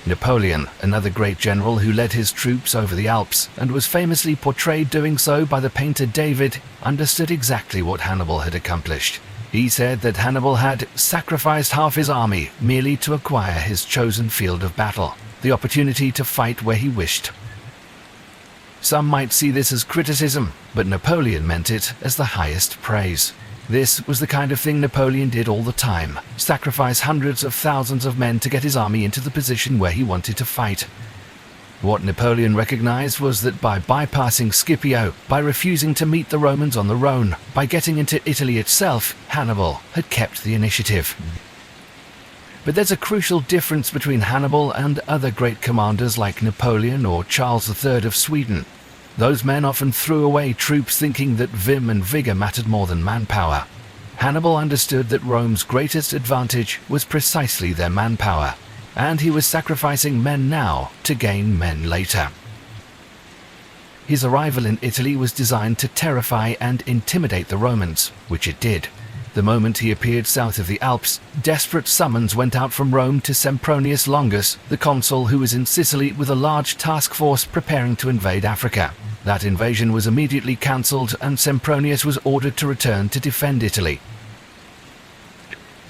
Napoleon, another great general who led his troops over the Alps and was famously portrayed doing so by the painter David, understood exactly what Hannibal had accomplished. He said that Hannibal had sacrificed half his army merely to acquire his chosen field of battle, the opportunity to fight where he wished. Some might see this as criticism, but Napoleon meant it as the highest praise. This was the kind of thing Napoleon did all the time, sacrifice hundreds of thousands of men to get his army into the position where he wanted to fight. What Napoleon recognized was that by bypassing Scipio, by refusing to meet the Romans on the Rhone, by getting into Italy itself, Hannibal had kept the initiative. But there's a crucial difference between Hannibal and other great commanders like Napoleon or Charles III of Sweden. Those men often threw away troops thinking that vim and vigor mattered more than manpower. Hannibal understood that Rome's greatest advantage was precisely their manpower, and he was sacrificing men now to gain men later. His arrival in Italy was designed to terrify and intimidate the Romans, which it did. The moment he appeared south of the Alps, desperate summons went out from Rome to Sempronius Longus, the consul who was in Sicily with a large task force preparing to invade Africa. That invasion was immediately cancelled, and Sempronius was ordered to return to defend Italy.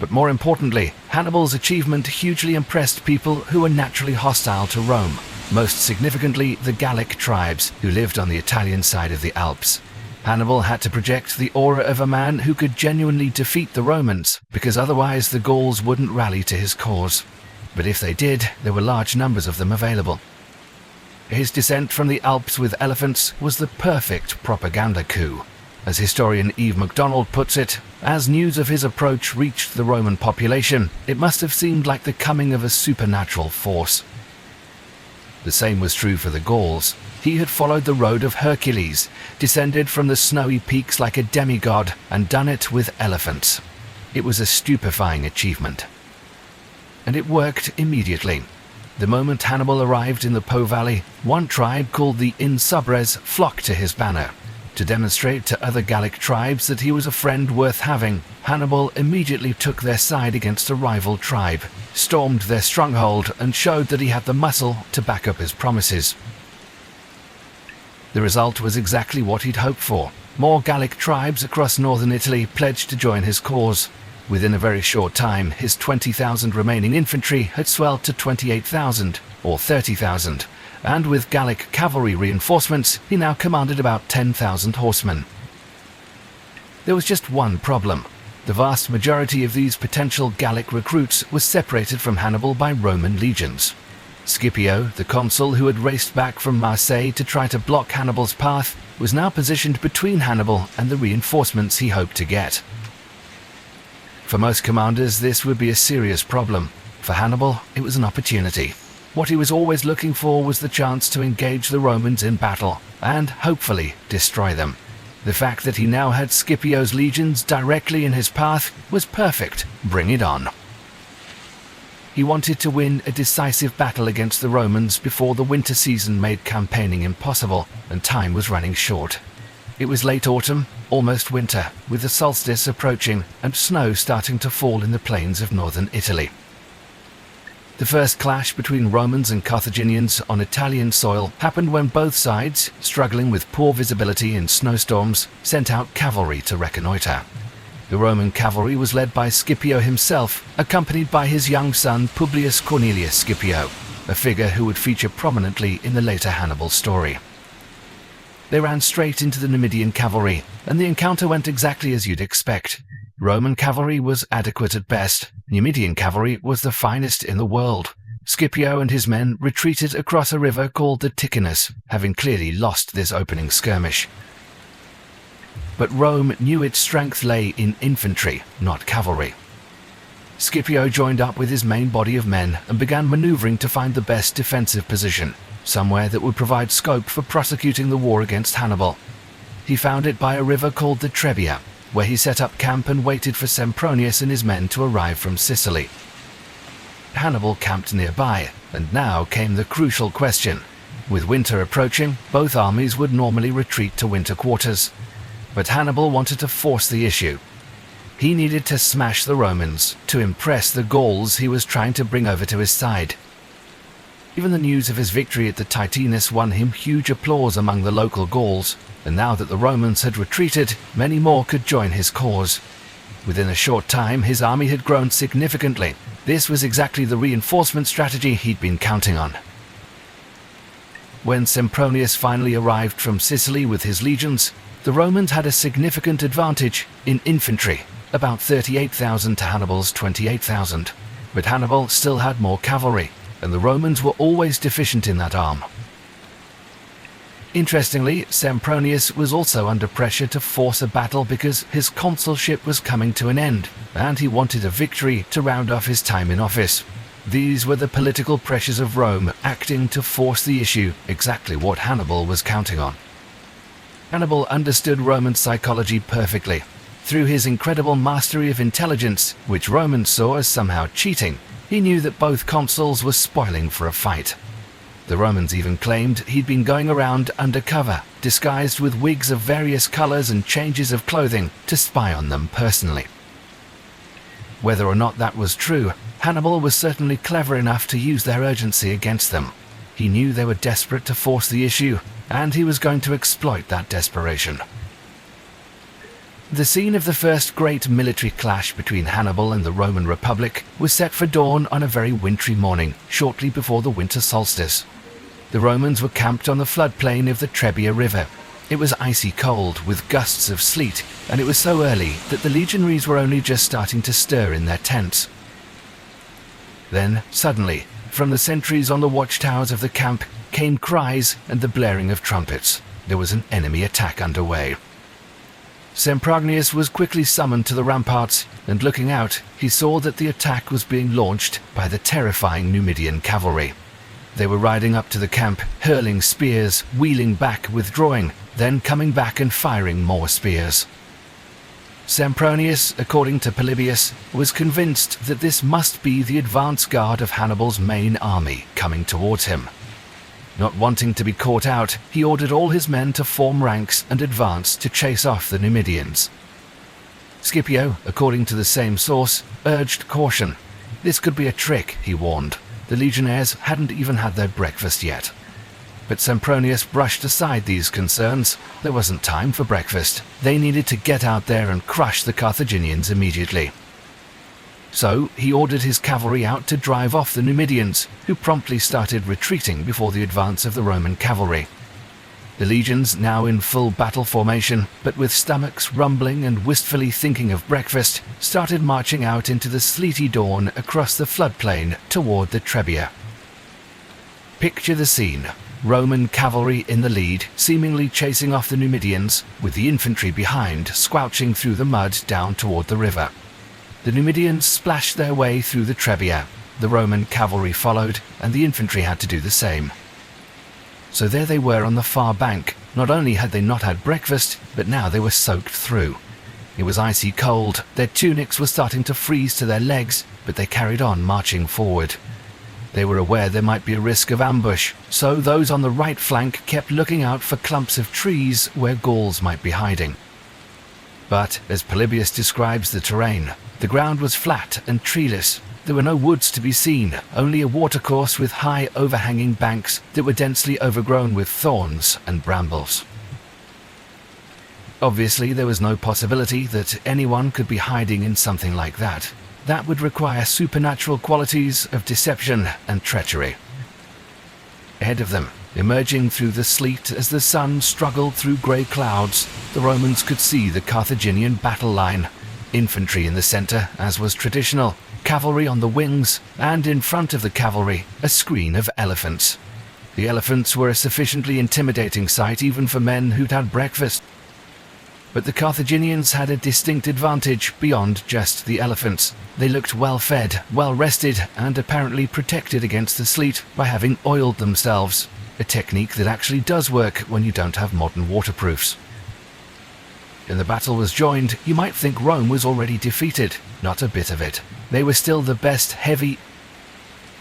But more importantly, Hannibal's achievement hugely impressed people who were naturally hostile to Rome, most significantly the Gallic tribes who lived on the Italian side of the Alps. Hannibal had to project the aura of a man who could genuinely defeat the Romans, because otherwise the Gauls wouldn't rally to his cause. But if they did, there were large numbers of them available. His descent from the Alps with elephants was the perfect propaganda coup. As historian Yves MacDonald puts it, as news of his approach reached the Roman population, it must have seemed like the coming of a supernatural force. The same was true for the Gauls. He had followed the road of Hercules, descended from the snowy peaks like a demigod, and done it with elephants. It was a stupefying achievement. And it worked immediately. The moment Hannibal arrived in the Po Valley, one tribe called the Insubres flocked to his banner. To demonstrate to other Gallic tribes that he was a friend worth having, Hannibal immediately took their side against a rival tribe, stormed their stronghold, and showed that he had the muscle to back up his promises. The result was exactly what he'd hoped for. More Gallic tribes across northern Italy pledged to join his cause. Within a very short time, his 20,000 remaining infantry had swelled to 28,000, or 30,000, and with Gallic cavalry reinforcements, he now commanded about 10,000 horsemen. There was just one problem. The vast majority of these potential Gallic recruits was separated from Hannibal by Roman legions. Scipio, the consul who had raced back from Marseille to try to block Hannibal's path, was now positioned between Hannibal and the reinforcements he hoped to get. For most commanders, this would be a serious problem. For Hannibal, it was an opportunity. What he was always looking for was the chance to engage the Romans in battle, and hopefully destroy them. The fact that he now had Scipio's legions directly in his path was perfect. Bring it on. He wanted to win a decisive battle against the Romans before the winter season made campaigning impossible, and time was running short. It was late autumn, almost winter, with the solstice approaching and snow starting to fall in the plains of northern Italy. The first clash between Romans and Carthaginians on Italian soil happened when both sides, struggling with poor visibility in snowstorms, sent out cavalry to reconnoiter. The Roman cavalry was led by Scipio himself, accompanied by his young son Publius Cornelius Scipio, a figure who would feature prominently in the later Hannibal story. They ran straight into the Numidian cavalry, and the encounter went exactly as you'd expect. Roman cavalry was adequate at best. Numidian cavalry was the finest in the world. Scipio and his men retreated across a river called the Ticinus, having clearly lost this opening skirmish. but Rome knew its strength lay in infantry, not cavalry. Scipio joined up with his main body of men and began maneuvering to find the best defensive position, somewhere that would provide scope for prosecuting the war against Hannibal. He found it by a river called the Trebia, where he set up camp and waited for Sempronius and his men to arrive from Sicily. Hannibal camped nearby, and now came the crucial question. With winter approaching, both armies would normally retreat to winter quarters. But Hannibal wanted to force the issue. He needed to smash the Romans to impress the Gauls he was trying to bring over to his side. Even the news of his victory at the Titanus won him huge applause among the local Gauls, and now that the Romans had retreated, many more could join his cause. Within a short time, his army had grown significantly. This was exactly the reinforcement strategy he'd been counting on. When Sempronius finally arrived from Sicily with his legions, the Romans had a significant advantage in infantry, about 38,000 to Hannibal's 28,000. But Hannibal still had more cavalry, and the Romans were always deficient in that arm. Interestingly, Sempronius was also under pressure to force a battle because his consulship was coming to an end, and he wanted a victory to round off his time in office. These were the political pressures of Rome acting to force the issue, exactly what Hannibal was counting on. Hannibal understood Roman psychology perfectly. Through his incredible mastery of intelligence, which Romans saw as somehow cheating, he knew that both consuls were spoiling for a fight. The Romans even claimed he'd been going around undercover, disguised with wigs of various colors and changes of clothing to spy on them personally. Whether or not that was true, Hannibal was certainly clever enough to use their urgency against them. He knew they were desperate to force the issue, and he was going to exploit that desperation. The scene of the first great military clash between Hannibal and the Roman Republic was set for dawn on a very wintry morning, shortly before the winter solstice. The Romans were camped on the floodplain of the Trebia River. It was icy cold, with gusts of sleet, and it was so early that the legionaries were only just starting to stir in their tents. Then, suddenly, from the sentries on the watchtowers of the camp came cries and the blaring of trumpets. There was an enemy attack underway. Sempronius was quickly summoned to the ramparts, and looking out, he saw that the attack was being launched by the terrifying Numidian cavalry. They were riding up to the camp, hurling spears, wheeling back, withdrawing, then coming back and firing more spears. Sempronius, according to Polybius, was convinced that this must be the advance guard of Hannibal's main army coming towards him. Not wanting to be caught out, he ordered all his men to form ranks and advance to chase off the Numidians. Scipio, according to the same source, urged caution. This could be a trick, he warned. The legionnaires hadn't even had their breakfast yet. But Sempronius brushed aside these concerns. There wasn't time for breakfast. They needed to get out there and crush the Carthaginians immediately. So he ordered his cavalry out to drive off the Numidians, who promptly started retreating before the advance of the Roman cavalry. The legions, now in full battle formation, but with stomachs rumbling and wistfully thinking of breakfast, started marching out into the sleety dawn across the floodplain toward the Trebia. Picture the scene. Roman cavalry in the lead, seemingly chasing off the Numidians, with the infantry behind, squelching through the mud down toward the river. The Numidians splashed their way through the Trebia. The Roman cavalry followed, and the infantry had to do the same. So there they were on the far bank. Not only had they not had breakfast, but now they were soaked through. It was icy cold. Their tunics were starting to freeze to their legs, but they carried on marching forward. They were aware there might be a risk of ambush, so those on the right flank kept looking out for clumps of trees where Gauls might be hiding. But, as Polybius describes the terrain, the ground was flat and treeless. There were no woods to be seen, only a watercourse with high overhanging banks that were densely overgrown with thorns and brambles. Obviously, there was no possibility that anyone could be hiding in something like that. That would require supernatural qualities of deception and treachery. Ahead of them, emerging through the sleet as the sun struggled through grey clouds, the Romans could see the Carthaginian battle line. Infantry in the center, as was traditional, cavalry on the wings, and in front of the cavalry, a screen of elephants. The elephants were a sufficiently intimidating sight even for men who'd had breakfast. But the Carthaginians had a distinct advantage beyond just the elephants. They looked well fed, well rested, and apparently protected against the sleet by having oiled themselves, a technique that actually does work when you don't have modern waterproofs. When the battle was joined, you might think Rome was already defeated. Not a bit of it. They were still the best. Heavy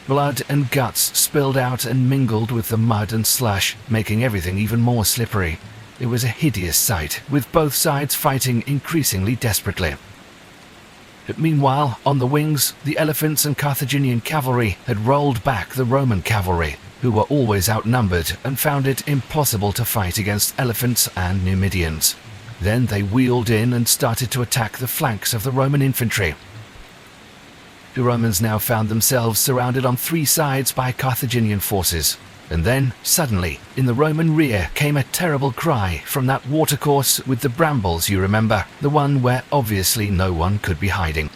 blood and guts spilled out and mingled with the mud and slush, making everything even more slippery. It was a hideous sight, with both sides fighting increasingly desperately. But meanwhile, on the wings, the elephants and Carthaginian cavalry had rolled back the Roman cavalry, who were always outnumbered and found it impossible to fight against elephants and Numidians. Then they wheeled in and started to attack the flanks of the Roman infantry. The Romans now found themselves surrounded on three sides by Carthaginian forces. And then, suddenly, in the Roman rear came a terrible cry from that watercourse with the brambles, you remember, the one where obviously no one could be hiding.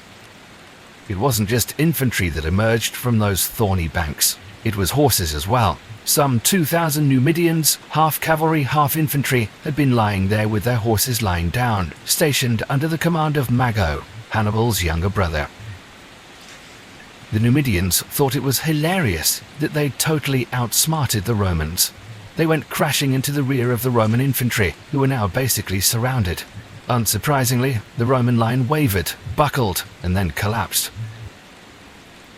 It wasn't just infantry that emerged from those thorny banks. It was horses as well. Some 2,000 Numidians, half cavalry, half infantry, had been lying there with their horses lying down, stationed under the command of Mago, Hannibal's younger brother. The Numidians thought it was hilarious that they'd totally outsmarted the Romans. They went crashing into the rear of the Roman infantry, who were now basically surrounded. Unsurprisingly, the Roman line wavered, buckled, and then collapsed.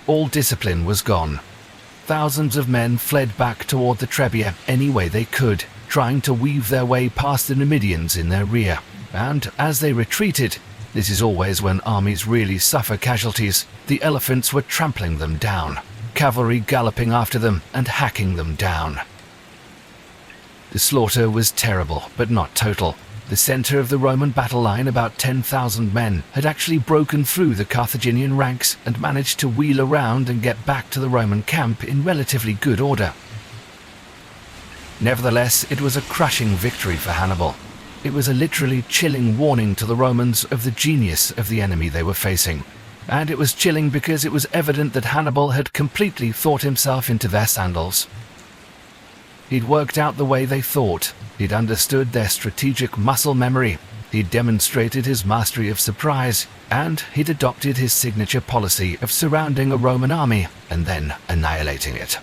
All discipline was gone. Thousands of men fled back toward the Trebia any way they could, trying to weave their way past the Numidians in their rear. And as they retreated, this is always when armies really suffer casualties, the elephants were trampling them down, cavalry galloping after them and hacking them down. The slaughter was terrible, but not total. The center of the Roman battle line, about 10,000 men, had actually broken through the Carthaginian ranks and managed to wheel around and get back to the Roman camp in relatively good order. Nevertheless, it was a crushing victory for Hannibal. It was a literally chilling warning to the Romans of the genius of the enemy they were facing. And it was chilling because it was evident that Hannibal had completely thought himself into their sandals. He'd worked out the way they thought. He'd understood their strategic muscle memory. He'd demonstrated his mastery of surprise, and he'd adopted his signature policy of surrounding a Roman army and then annihilating it.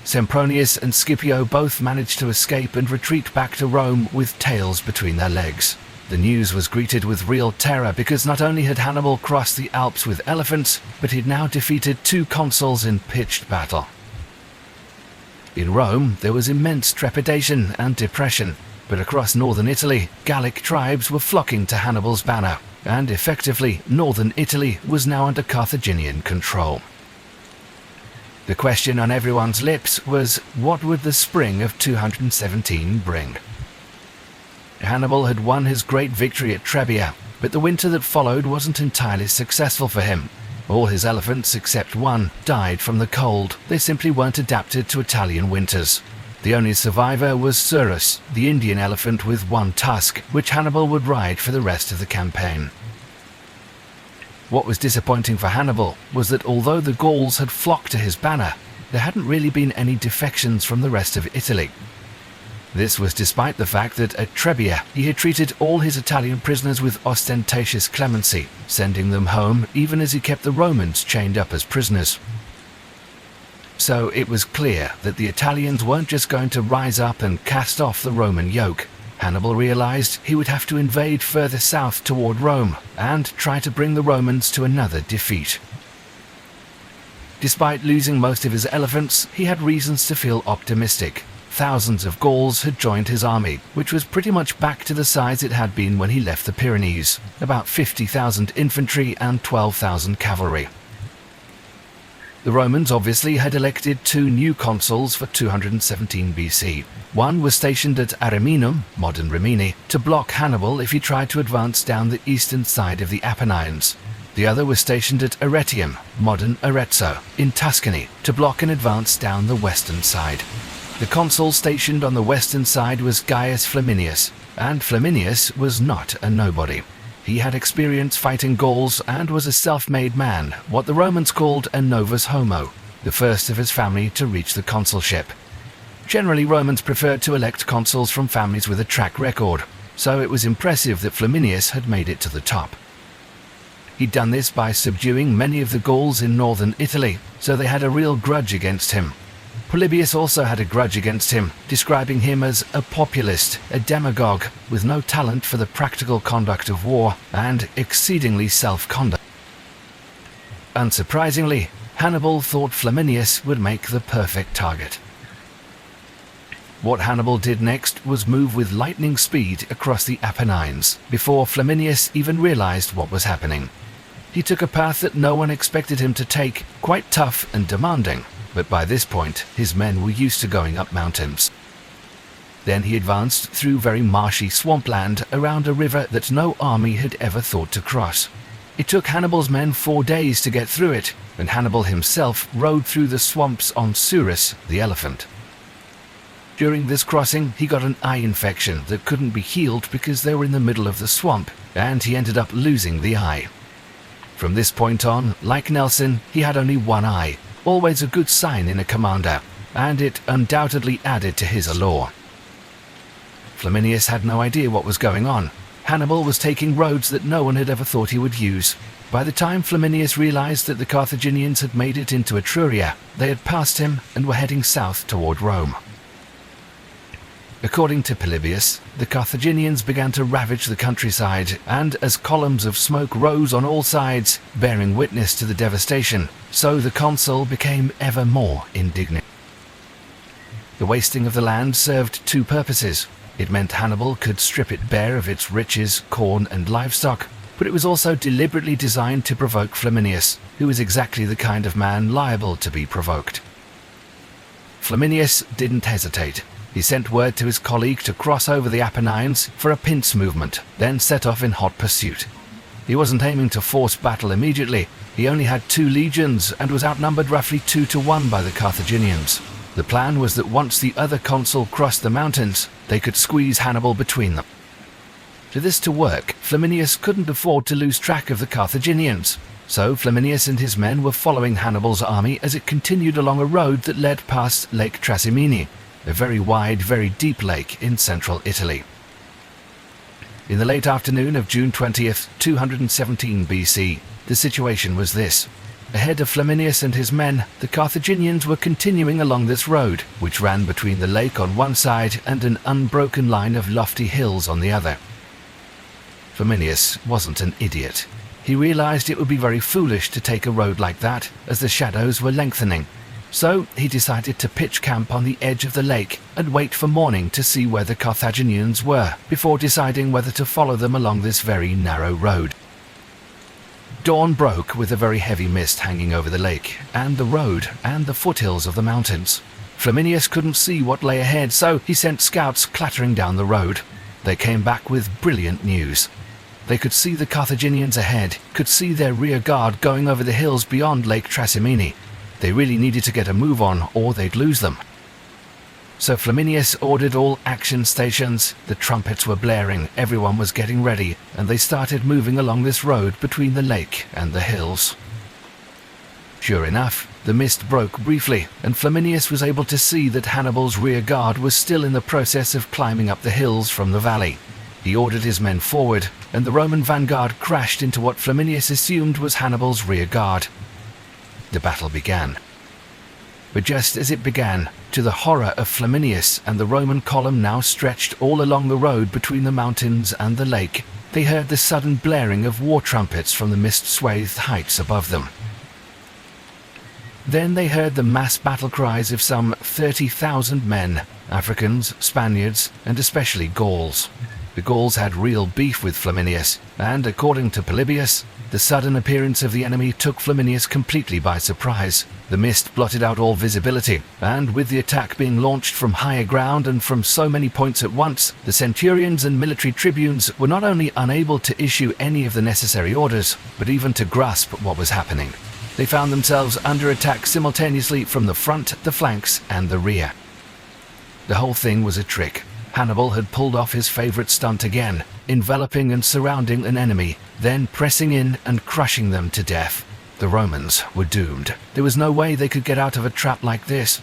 Sempronius and Scipio both managed to escape and retreat back to Rome with tails between their legs. The news was greeted with real terror because not only had Hannibal crossed the Alps with elephants, but he'd now defeated 2 consuls in pitched battle. In Rome, there was immense trepidation and depression, but across northern Italy, Gallic tribes were flocking to Hannibal's banner, and effectively, northern Italy was now under Carthaginian control. The question on everyone's lips was, what would the spring of 217 bring? Hannibal had won his great victory at Trebia, but the winter that followed wasn't entirely successful for him. All his elephants, except one, died from the cold. They simply weren't adapted to Italian winters. The only survivor was Surus, the Indian elephant with 1 tusk, which Hannibal would ride for the rest of the campaign. What was disappointing for Hannibal was that although the Gauls had flocked to his banner, there hadn't really been any defections from the rest of Italy. This was despite the fact that at Trebia he had treated all his Italian prisoners with ostentatious clemency, sending them home even as he kept the Romans chained up as prisoners. So it was clear that the Italians weren't just going to rise up and cast off the Roman yoke. Hannibal realized he would have to invade further south toward Rome and try to bring the Romans to another defeat. Despite losing most of his elephants, he had reasons to feel optimistic. Thousands of Gauls had joined his army, which was pretty much back to the size it had been when he left the Pyrenees, about 50,000 infantry and 12,000 cavalry. The Romans obviously had elected 2 new consuls for 217 BC. One was stationed at Ariminum, modern Rimini, to block Hannibal if he tried to advance down the eastern side of the Apennines. The other was stationed at Arretium, modern Arezzo, in Tuscany, to block an advance down the western side. The consul stationed on the western side was Gaius Flaminius, and Flaminius was not a nobody. He had experience fighting Gauls and was a self-made man, what the Romans called a novus homo, the first of his family to reach the consulship. Generally, Romans preferred to elect consuls from families with a track record. so it was impressive that Flaminius had made it to the top. He'd done this by subduing many of the Gauls in northern Italy, so they had a real grudge against him. Polybius also had a grudge against him, describing him as a populist, a demagogue, with no talent for the practical conduct of war, and exceedingly self-conduct. Unsurprisingly, Hannibal thought Flaminius would make the perfect target. What Hannibal did next was move with lightning speed across the Apennines, before Flaminius even realized what was happening. He took a path that no one expected him to take, quite tough and demanding, but by this point his men were used to going up mountains. Then he advanced through very marshy swampland around a river that no army had ever thought to cross. It took Hannibal's men 4 days to get through it, and Hannibal himself rode through the swamps on Surus, the elephant. During this crossing, he got an eye infection that couldn't be healed because they were in the middle of the swamp, and he ended up losing the eye. From this point on, like Nelson, he had only one eye, always a good sign in a commander, and it undoubtedly added to his allure. Flaminius had no idea what was going on. Hannibal was taking roads that no one had ever thought he would use. By the time Flaminius realized that the Carthaginians had made it into Etruria, they had passed him and were heading south toward Rome. According to Polybius, the Carthaginians began to ravage the countryside, and as columns of smoke rose on all sides, bearing witness to the devastation, so the consul became ever more indignant. The wasting of the land served two purposes. It meant Hannibal could strip it bare of its riches, corn, and livestock, but it was also deliberately designed to provoke Flaminius, who was exactly the kind of man liable to be provoked. Flaminius didn't hesitate. He sent word to his colleague to cross over the Apennines for a pince movement, then set off in hot pursuit. He wasn't aiming to force battle immediately. He only had 2 legions and was outnumbered roughly 2-1 by the Carthaginians. The plan was that once the other consul crossed the mountains, they could squeeze Hannibal between them. For this to work, Flaminius couldn't afford to lose track of the Carthaginians. So Flaminius and his men were following Hannibal's army as it continued along a road that led past Lake Trasimene, a very wide, very deep lake in central Italy. In the late afternoon of June 20th, 217 BC, the situation was this. Ahead of Flaminius and his men, the Carthaginians were continuing along this road, which ran between the lake on one side and an unbroken line of lofty hills on the other. Flaminius wasn't an idiot. He realized it would be very foolish to take a road like that, as the shadows were lengthening. So he decided to pitch camp on the edge of the lake and wait for morning to see where the Carthaginians were, before deciding whether to follow them along this very narrow road. Dawn broke with a very heavy mist hanging over the lake, and the road, and the foothills of the mountains. Flaminius couldn't see what lay ahead, so he sent scouts clattering down the road. They came back with brilliant news. They could see the Carthaginians ahead, could see their rear guard going over the hills beyond Lake Trasimene. They really needed to get a move on, or they'd lose them. So Flaminius ordered all action stations. The trumpets were blaring, everyone was getting ready, and they started moving along this road between the lake and the hills. Sure enough, the mist broke briefly, and Flaminius was able to see that Hannibal's rear guard was still in the process of climbing up the hills from the valley. He ordered his men forward, and the Roman vanguard crashed into what Flaminius assumed was Hannibal's rear guard. The battle began. But just as it began, to the horror of Flaminius and the Roman column now stretched all along the road between the mountains and the lake, they heard the sudden blaring of war trumpets from the mist-swathed heights above them. Then they heard the mass battle cries of some 30,000 men, Africans, Spaniards, and especially Gauls. The Gauls had real beef with Flaminius, and according to Polybius, the sudden appearance of the enemy took Flaminius completely by surprise. The mist blotted out all visibility, and with the attack being launched from higher ground and from so many points at once, the centurions and military tribunes were not only unable to issue any of the necessary orders, but even to grasp what was happening. They found themselves under attack simultaneously from the front, the flanks, and the rear. The whole thing was a trick. Hannibal had pulled off his favorite stunt again, enveloping and surrounding an enemy, then pressing in and crushing them to death. The Romans were doomed. There was no way they could get out of a trap like this.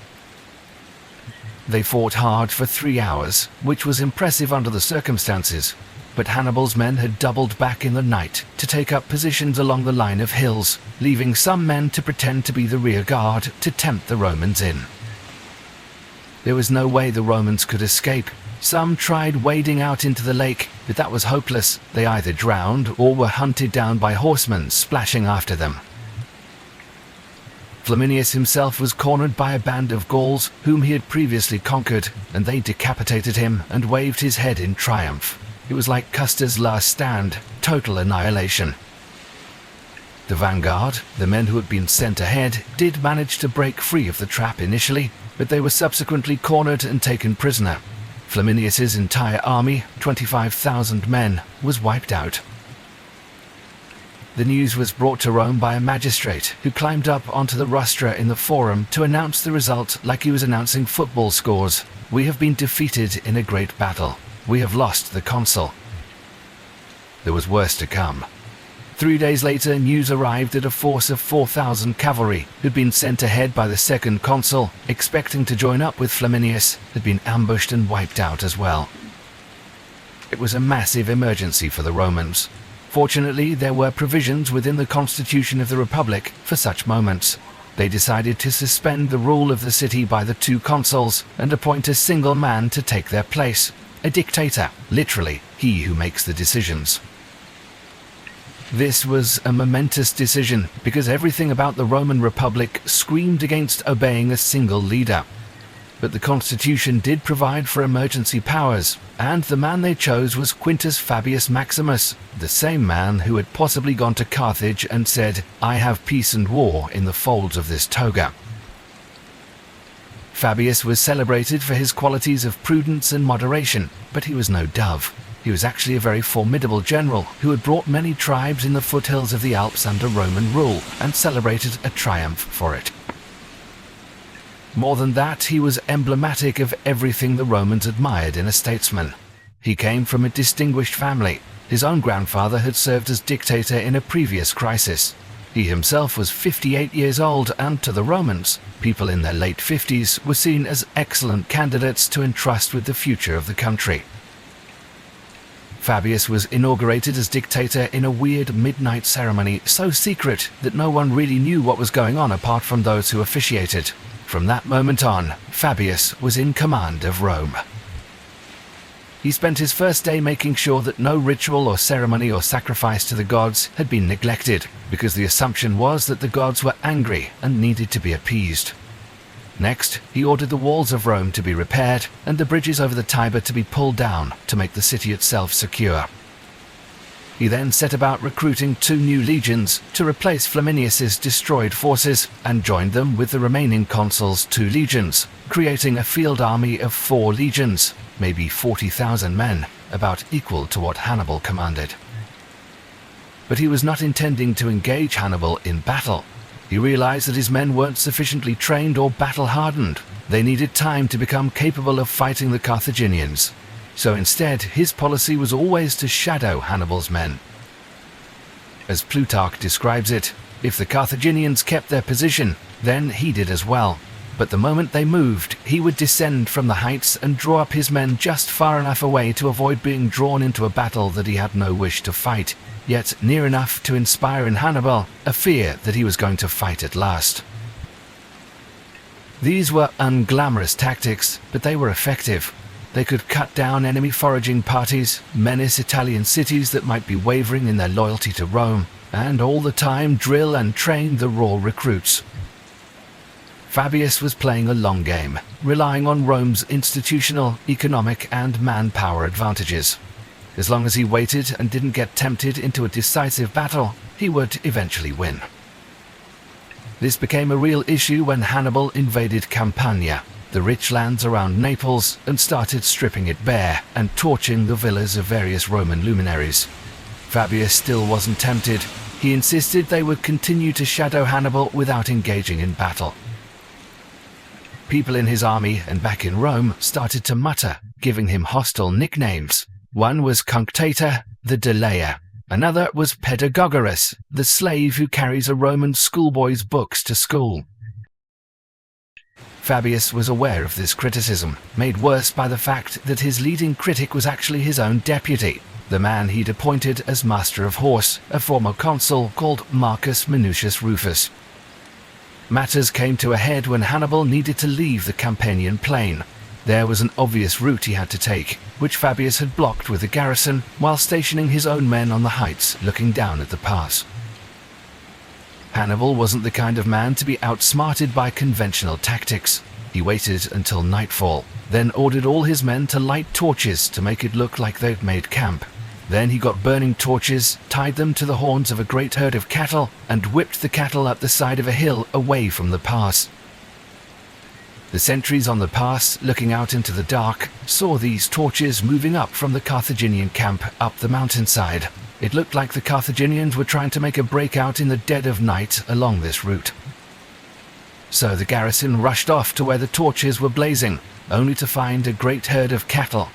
They fought hard for 3 hours, which was impressive under the circumstances, but Hannibal's men had doubled back in the night to take up positions along the line of hills, leaving some men to pretend to be the rear guard to tempt the Romans in. There was no way the Romans could escape. Some tried wading out into the lake, but that was hopeless. They either drowned or were hunted down by horsemen splashing after them. Flaminius himself was cornered by a band of Gauls whom he had previously conquered, and they decapitated him and waved his head in triumph. It was like Custer's last stand, total annihilation. The vanguard, the men who had been sent ahead, did manage to break free of the trap initially, but they were subsequently cornered and taken prisoner. Flaminius's entire army, 25,000 men, was wiped out. The news was brought to Rome by a magistrate who climbed up onto the rostra in the forum to announce the result like he was announcing football scores. "We have been defeated in a great battle. We have lost the consul." There was worse to come. 3 days later, news arrived that a force of 4,000 cavalry, who'd been sent ahead by the second consul, expecting to join up with Flaminius, had been ambushed and wiped out as well. It was a massive emergency for the Romans. Fortunately, there were provisions within the Constitution of the Republic for such moments. They decided to suspend the rule of the city by the two consuls and appoint a single man to take their place. A dictator, literally, he who makes the decisions. This was a momentous decision because everything about the Roman Republic screamed against obeying a single leader. But the Constitution did provide for emergency powers, and the man they chose was Quintus Fabius Maximus, the same man who had possibly gone to Carthage and said, "I have peace and war in the folds of this toga." Fabius was celebrated for his qualities of prudence and moderation, but he was no dove. He was actually a very formidable general who had brought many tribes in the foothills of the Alps under Roman rule and celebrated a triumph for it. More than that, he was emblematic of everything the Romans admired in a statesman. He came from a distinguished family. His own grandfather had served as dictator in a previous crisis. He himself was 58 years old, and to the Romans, people in their late 50s were seen as excellent candidates to entrust with the future of the country. Fabius was inaugurated as dictator in a weird midnight ceremony so secret that no one really knew what was going on apart from those who officiated. From that moment on, Fabius was in command of Rome. He spent his first day making sure that no ritual or ceremony or sacrifice to the gods had been neglected, because the assumption was that the gods were angry and needed to be appeased. Next, he ordered the walls of Rome to be repaired and the bridges over the Tiber to be pulled down to make the city itself secure. He then set about recruiting 2 new legions to replace Flaminius's destroyed forces and joined them with the remaining consul's 2 legions, creating a field army of 4 legions, maybe 40,000 men, about equal to what Hannibal commanded. But he was not intending to engage Hannibal in battle. He realized that his men weren't sufficiently trained or battle-hardened. They needed time to become capable of fighting the Carthaginians. So instead, his policy was always to shadow Hannibal's men. As Plutarch describes it, if the Carthaginians kept their position, then he did as well. But the moment they moved, he would descend from the heights and draw up his men just far enough away to avoid being drawn into a battle that he had no wish to fight, yet near enough to inspire in Hannibal a fear that he was going to fight at last. These were unglamorous tactics, but they were effective. They could cut down enemy foraging parties, menace Italian cities that might be wavering in their loyalty to Rome, and all the time drill and train the raw recruits. Fabius was playing a long game, relying on Rome's institutional, economic, and manpower advantages. As long as he waited and didn't get tempted into a decisive battle, he would eventually win. This became a real issue when Hannibal invaded Campania, the rich lands around Naples, and started stripping it bare and torching the villas of various Roman luminaries. Fabius still wasn't tempted. He insisted they would continue to shadow Hannibal without engaging in battle. People in his army and back in Rome started to mutter, giving him hostile nicknames. One was Cunctator, the delayer. Another was Pedagogorus, the slave who carries a Roman schoolboy's books to school. Fabius was aware of this criticism, made worse by the fact that his leading critic was actually his own deputy, the man he'd appointed as Master of Horse, a former consul called Marcus Minucius Rufus. Matters came to a head when Hannibal needed to leave the Campanian plain. There was an obvious route he had to take, which Fabius had blocked with a garrison while stationing his own men on the heights looking down at the pass. Hannibal wasn't the kind of man to be outsmarted by conventional tactics. He waited until nightfall, then ordered all his men to light torches to make it look like they'd made camp. Then he got burning torches, tied them to the horns of a great herd of cattle, and whipped the cattle up the side of a hill away from the pass. The sentries on the pass, looking out into the dark, saw these torches moving up from the Carthaginian camp up the mountainside. It looked like the Carthaginians were trying to make a breakout in the dead of night along this route. So the garrison rushed off to where the torches were blazing, only to find a great herd of cattle.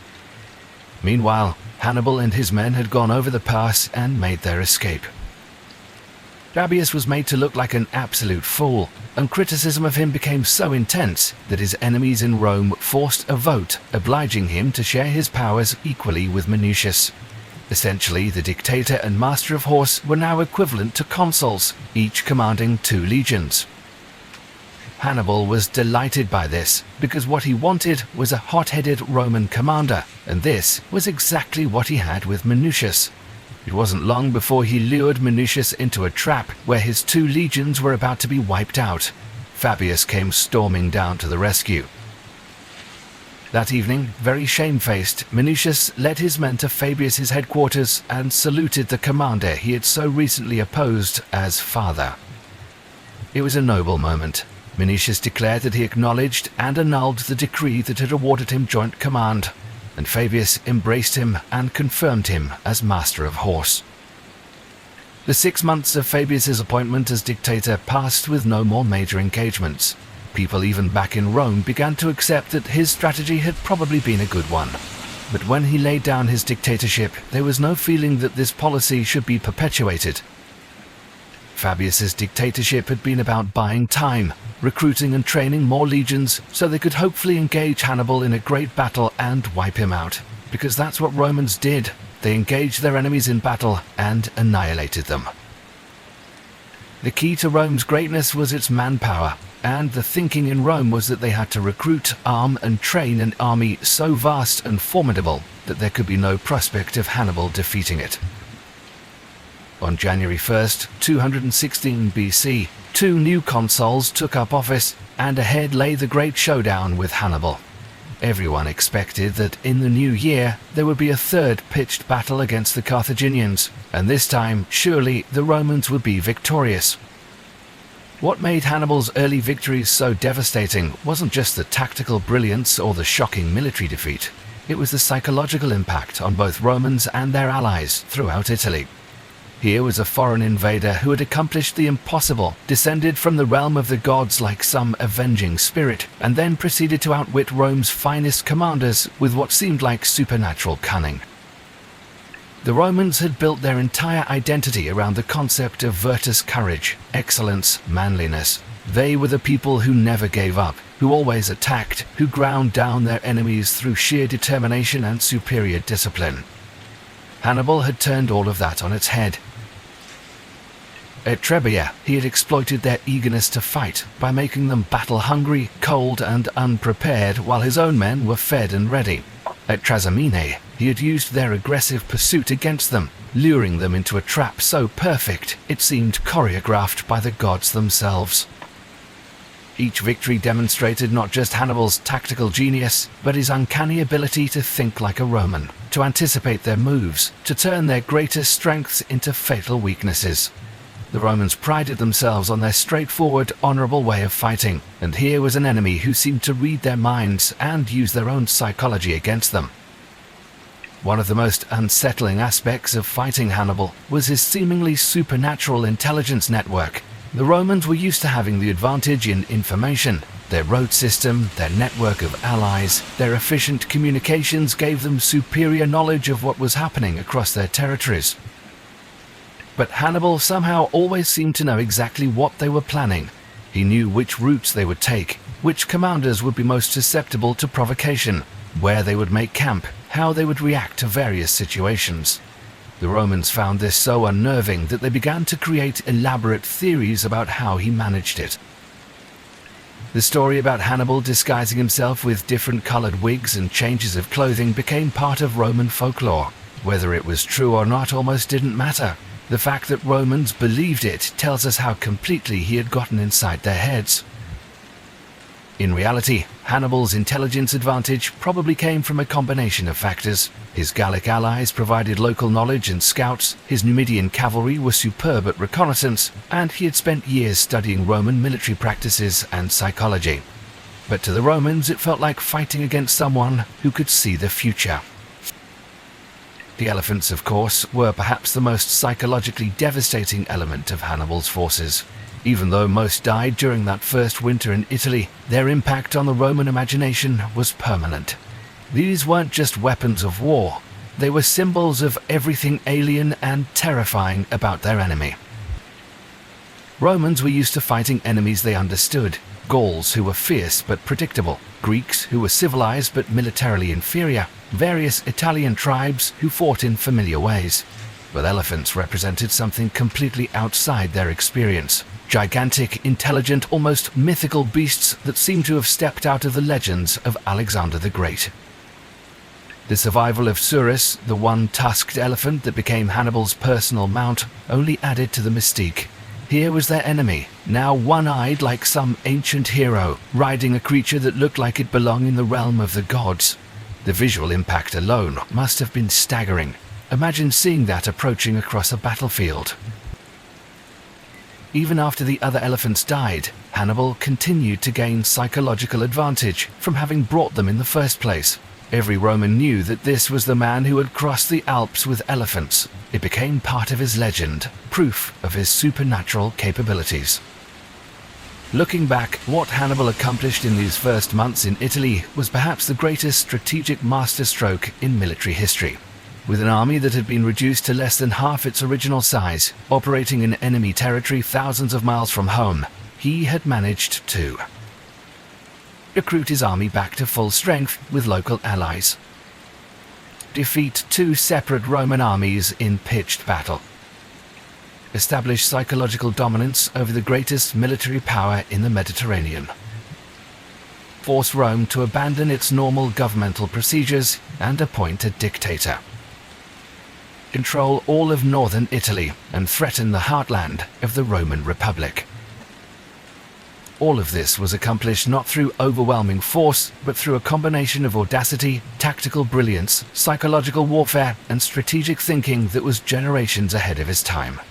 Meanwhile, Hannibal and his men had gone over the pass and made their escape. Fabius was made to look like an absolute fool, and criticism of him became so intense that his enemies in Rome forced a vote obliging him to share his powers equally with Minucius. Essentially, the dictator and master of horse were now equivalent to consuls, each commanding 2 legions. Hannibal was delighted by this, because what he wanted was a hot-headed Roman commander, and this was exactly what he had with Minucius. It wasn't long before he lured Minucius into a trap where his 2 legions were about to be wiped out. Fabius came storming down to the rescue. That evening, very shamefaced, Minucius led his men to Fabius's headquarters and saluted the commander he had so recently opposed as father. It was a noble moment. Minucius declared that he acknowledged and annulled the decree that had awarded him joint command, and Fabius embraced him and confirmed him as Master of Horse. The 6 months of Fabius's appointment as dictator passed with no more major engagements. People even back in Rome began to accept that his strategy had probably been a good one. But when he laid down his dictatorship, there was no feeling that this policy should be perpetuated. Fabius's dictatorship had been about buying time, recruiting and training more legions so they could hopefully engage Hannibal in a great battle and wipe him out. Because that's what Romans did. They engaged their enemies in battle and annihilated them. The key to Rome's greatness was its manpower, and the thinking in Rome was that they had to recruit, arm and train an army so vast and formidable that there could be no prospect of Hannibal defeating it. On January 1st, 216 BC, 2 new consuls took up office, and ahead lay the great showdown with Hannibal. Everyone expected that in the new year there would be a 3rd pitched battle against the Carthaginians, and this time surely the Romans would be victorious. What made Hannibal's early victories so devastating wasn't just the tactical brilliance or the shocking military defeat. It was the psychological impact on both Romans and their allies throughout Italy. Here was a foreign invader who had accomplished the impossible, descended from the realm of the gods like some avenging spirit, and then proceeded to outwit Rome's finest commanders with what seemed like supernatural cunning. The Romans had built their entire identity around the concept of virtus courage, excellence, manliness. They were the people who never gave up, who always attacked, who ground down their enemies through sheer determination and superior discipline. Hannibal had turned all of that on its head. At Trebia, he had exploited their eagerness to fight by making them battle-hungry, cold and unprepared while his own men were fed and ready. At Trasimene, he had used their aggressive pursuit against them, luring them into a trap so perfect it seemed choreographed by the gods themselves. Each victory demonstrated not just Hannibal's tactical genius, but his uncanny ability to think like a Roman, to anticipate their moves, to turn their greatest strengths into fatal weaknesses. The Romans prided themselves on their straightforward, honorable way of fighting, and here was an enemy who seemed to read their minds and use their own psychology against them. One of the most unsettling aspects of fighting Hannibal was his seemingly supernatural intelligence network. The Romans were used to having the advantage in information. Their road system, their network of allies, their efficient communications gave them superior knowledge of what was happening across their territories. But Hannibal somehow always seemed to know exactly what they were planning. He knew which routes they would take, which commanders would be most susceptible to provocation, where they would make camp, how they would react to various situations. The Romans found this so unnerving that they began to create elaborate theories about how he managed it. The story about Hannibal disguising himself with different colored wigs and changes of clothing became part of Roman folklore. Whether it was true or not almost didn't matter. The fact that Romans believed it tells us how completely he had gotten inside their heads. In reality, Hannibal's intelligence advantage probably came from a combination of factors. His Gallic allies provided local knowledge and scouts, his Numidian cavalry was superb at reconnaissance, and he had spent years studying Roman military practices and psychology. But to the Romans it felt like fighting against someone who could see the future. The elephants, of course, were perhaps the most psychologically devastating element of Hannibal's forces. Even though most died during that first winter in Italy, their impact on the Roman imagination was permanent. These weren't just weapons of war, they were symbols of everything alien and terrifying about their enemy. Romans were used to fighting enemies they understood, Gauls who were fierce but predictable, Greeks who were civilized but militarily inferior, various Italian tribes who fought in familiar ways. But elephants represented something completely outside their experience. Gigantic, intelligent, almost mythical beasts that seem to have stepped out of the legends of Alexander the Great. The survival of Surus, the one-tusked elephant that became Hannibal's personal mount, only added to the mystique. Here was their enemy, now one-eyed like some ancient hero, riding a creature that looked like it belonged in the realm of the gods. The visual impact alone must have been staggering. Imagine seeing that approaching across a battlefield. Even after the other elephants died, Hannibal continued to gain psychological advantage from having brought them in the first place. Every Roman knew that this was the man who had crossed the Alps with elephants. It became part of his legend, proof of his supernatural capabilities. Looking back, what Hannibal accomplished in these first months in Italy was perhaps the greatest strategic masterstroke in military history. With an army that had been reduced to less than half its original size, operating in enemy territory thousands of miles from home, he had managed to recruit his army back to full strength with local allies, defeat two separate Roman armies in pitched battle, establish psychological dominance over the greatest military power in the Mediterranean, force Rome to abandon its normal governmental procedures and appoint a dictator, control all of northern Italy and threaten the heartland of the Roman Republic. All of this was accomplished not through overwhelming force, but through a combination of audacity, tactical brilliance, psychological warfare, and strategic thinking that was generations ahead of his time.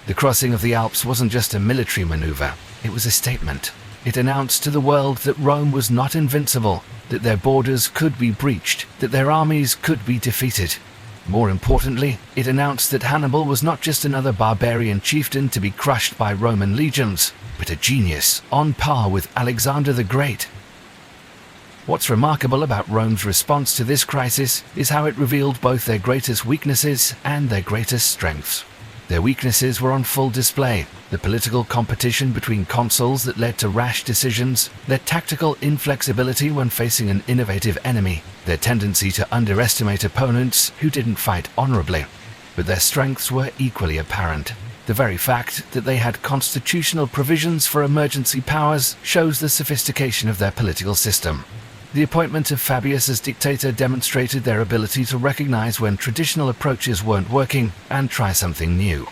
The crossing of the Alps wasn't just a military maneuver, it was a statement. It announced to the world that Rome was not invincible, that their borders could be breached, that their armies could be defeated. More importantly, it announced that Hannibal was not just another barbarian chieftain to be crushed by Roman legions, but a genius on par with Alexander the Great. What's remarkable about Rome's response to this crisis is how it revealed both their greatest weaknesses and their greatest strengths. Their weaknesses were on full display: the political competition between consuls that led to rash decisions, their tactical inflexibility when facing an innovative enemy, their tendency to underestimate opponents who didn't fight honorably. But their strengths were equally apparent. The very fact that they had constitutional provisions for emergency powers shows the sophistication of their political system. The appointment of Fabius as dictator demonstrated their ability to recognize when traditional approaches weren't working and try something new.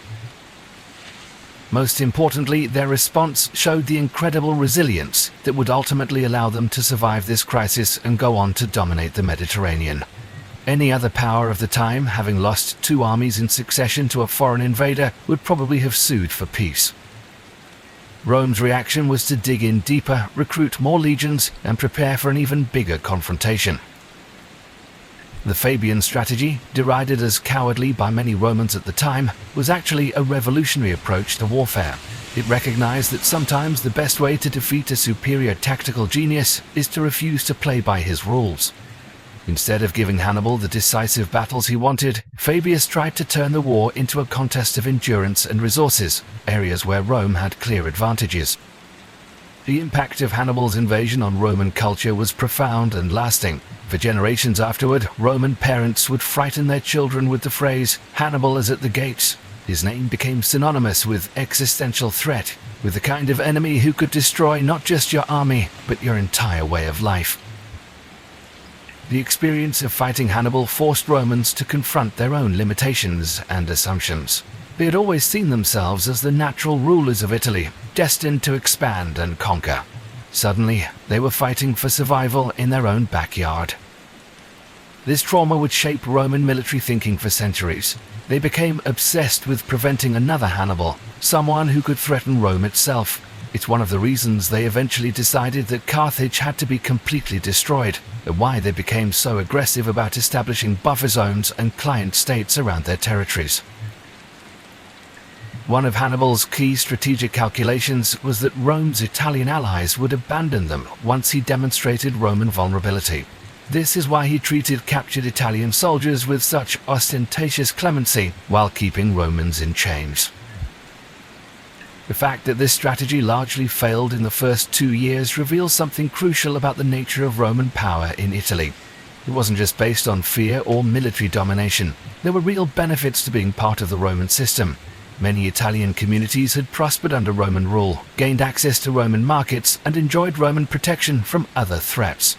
Most importantly, their response showed the incredible resilience that would ultimately allow them to survive this crisis and go on to dominate the Mediterranean. Any other power of the time, having lost two armies in succession to a foreign invader, would probably have sued for peace. Rome's reaction was to dig in deeper, recruit more legions, and prepare for an even bigger confrontation. The Fabian strategy, derided as cowardly by many Romans at the time, was actually a revolutionary approach to warfare. It recognized that sometimes the best way to defeat a superior tactical genius is to refuse to play by his rules. Instead of giving Hannibal the decisive battles he wanted, Fabius tried to turn the war into a contest of endurance and resources, areas where Rome had clear advantages. The impact of Hannibal's invasion on Roman culture was profound and lasting. For generations afterward, Roman parents would frighten their children with the phrase, "Hannibal is at the gates." His name became synonymous with existential threat, with the kind of enemy who could destroy not just your army, but your entire way of life. The experience of fighting Hannibal forced Romans to confront their own limitations and assumptions. They had always seen themselves as the natural rulers of Italy, destined to expand and conquer. Suddenly, they were fighting for survival in their own backyard. This trauma would shape Roman military thinking for centuries. They became obsessed with preventing another Hannibal, someone who could threaten Rome itself. It's one of the reasons they eventually decided that Carthage had to be completely destroyed, and why they became so aggressive about establishing buffer zones and client states around their territories. One of Hannibal's key strategic calculations was that Rome's Italian allies would abandon them once he demonstrated Roman vulnerability. This is why he treated captured Italian soldiers with such ostentatious clemency while keeping Romans in chains. The fact that this strategy largely failed in the first 2 years reveals something crucial about the nature of Roman power in Italy. It wasn't just based on fear or military domination. There were real benefits to being part of the Roman system. Many Italian communities had prospered under Roman rule, gained access to Roman markets, and enjoyed Roman protection from other threats.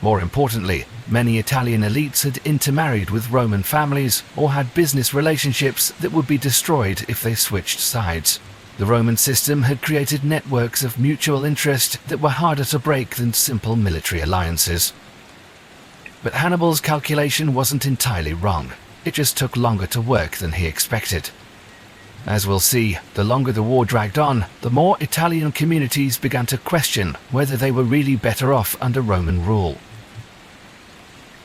More importantly, many Italian elites had intermarried with Roman families or had business relationships that would be destroyed if they switched sides. The Roman system had created networks of mutual interest that were harder to break than simple military alliances. But Hannibal's calculation wasn't entirely wrong. It just took longer to work than he expected. As we'll see, the longer the war dragged on, the more Italian communities began to question whether they were really better off under Roman rule.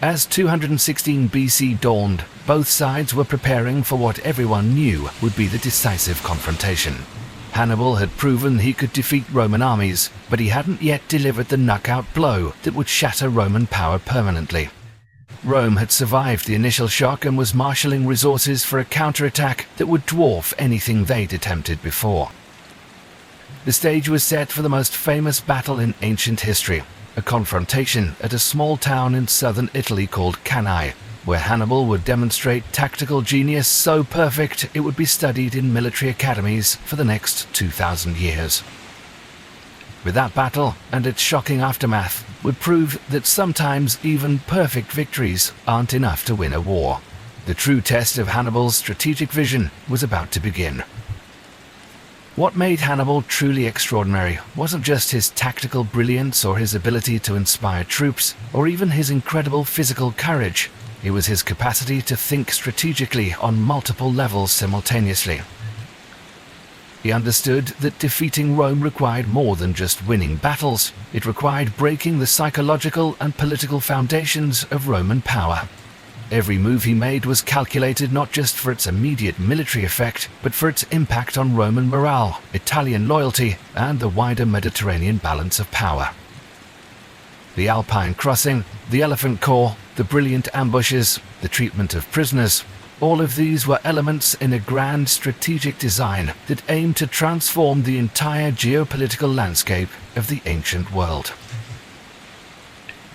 As 216 BC dawned, both sides were preparing for what everyone knew would be the decisive confrontation. Hannibal had proven he could defeat Roman armies, but he hadn't yet delivered the knockout blow that would shatter Roman power permanently. Rome had survived the initial shock and was marshalling resources for a counterattack that would dwarf anything they'd attempted before. The stage was set for the most famous battle in ancient history, a confrontation at a small town in southern Italy called Cannae, where Hannibal would demonstrate tactical genius so perfect it would be studied in military academies for the next 2,000 years. With that battle and its shocking aftermath would prove that sometimes even perfect victories aren't enough to win a war. The true test of Hannibal's strategic vision was about to begin. What made Hannibal truly extraordinary wasn't just his tactical brilliance or his ability to inspire troops, or even his incredible physical courage. It was his capacity to think strategically on multiple levels simultaneously. He understood that defeating Rome required more than just winning battles. It required breaking the psychological and political foundations of Roman power. Every move he made was calculated not just for its immediate military effect, but for its impact on Roman morale, Italian loyalty, and the wider Mediterranean balance of power. The Alpine crossing, the elephant corps, the brilliant ambushes, the treatment of prisoners, all of these were elements in a grand strategic design that aimed to transform the entire geopolitical landscape of the ancient world.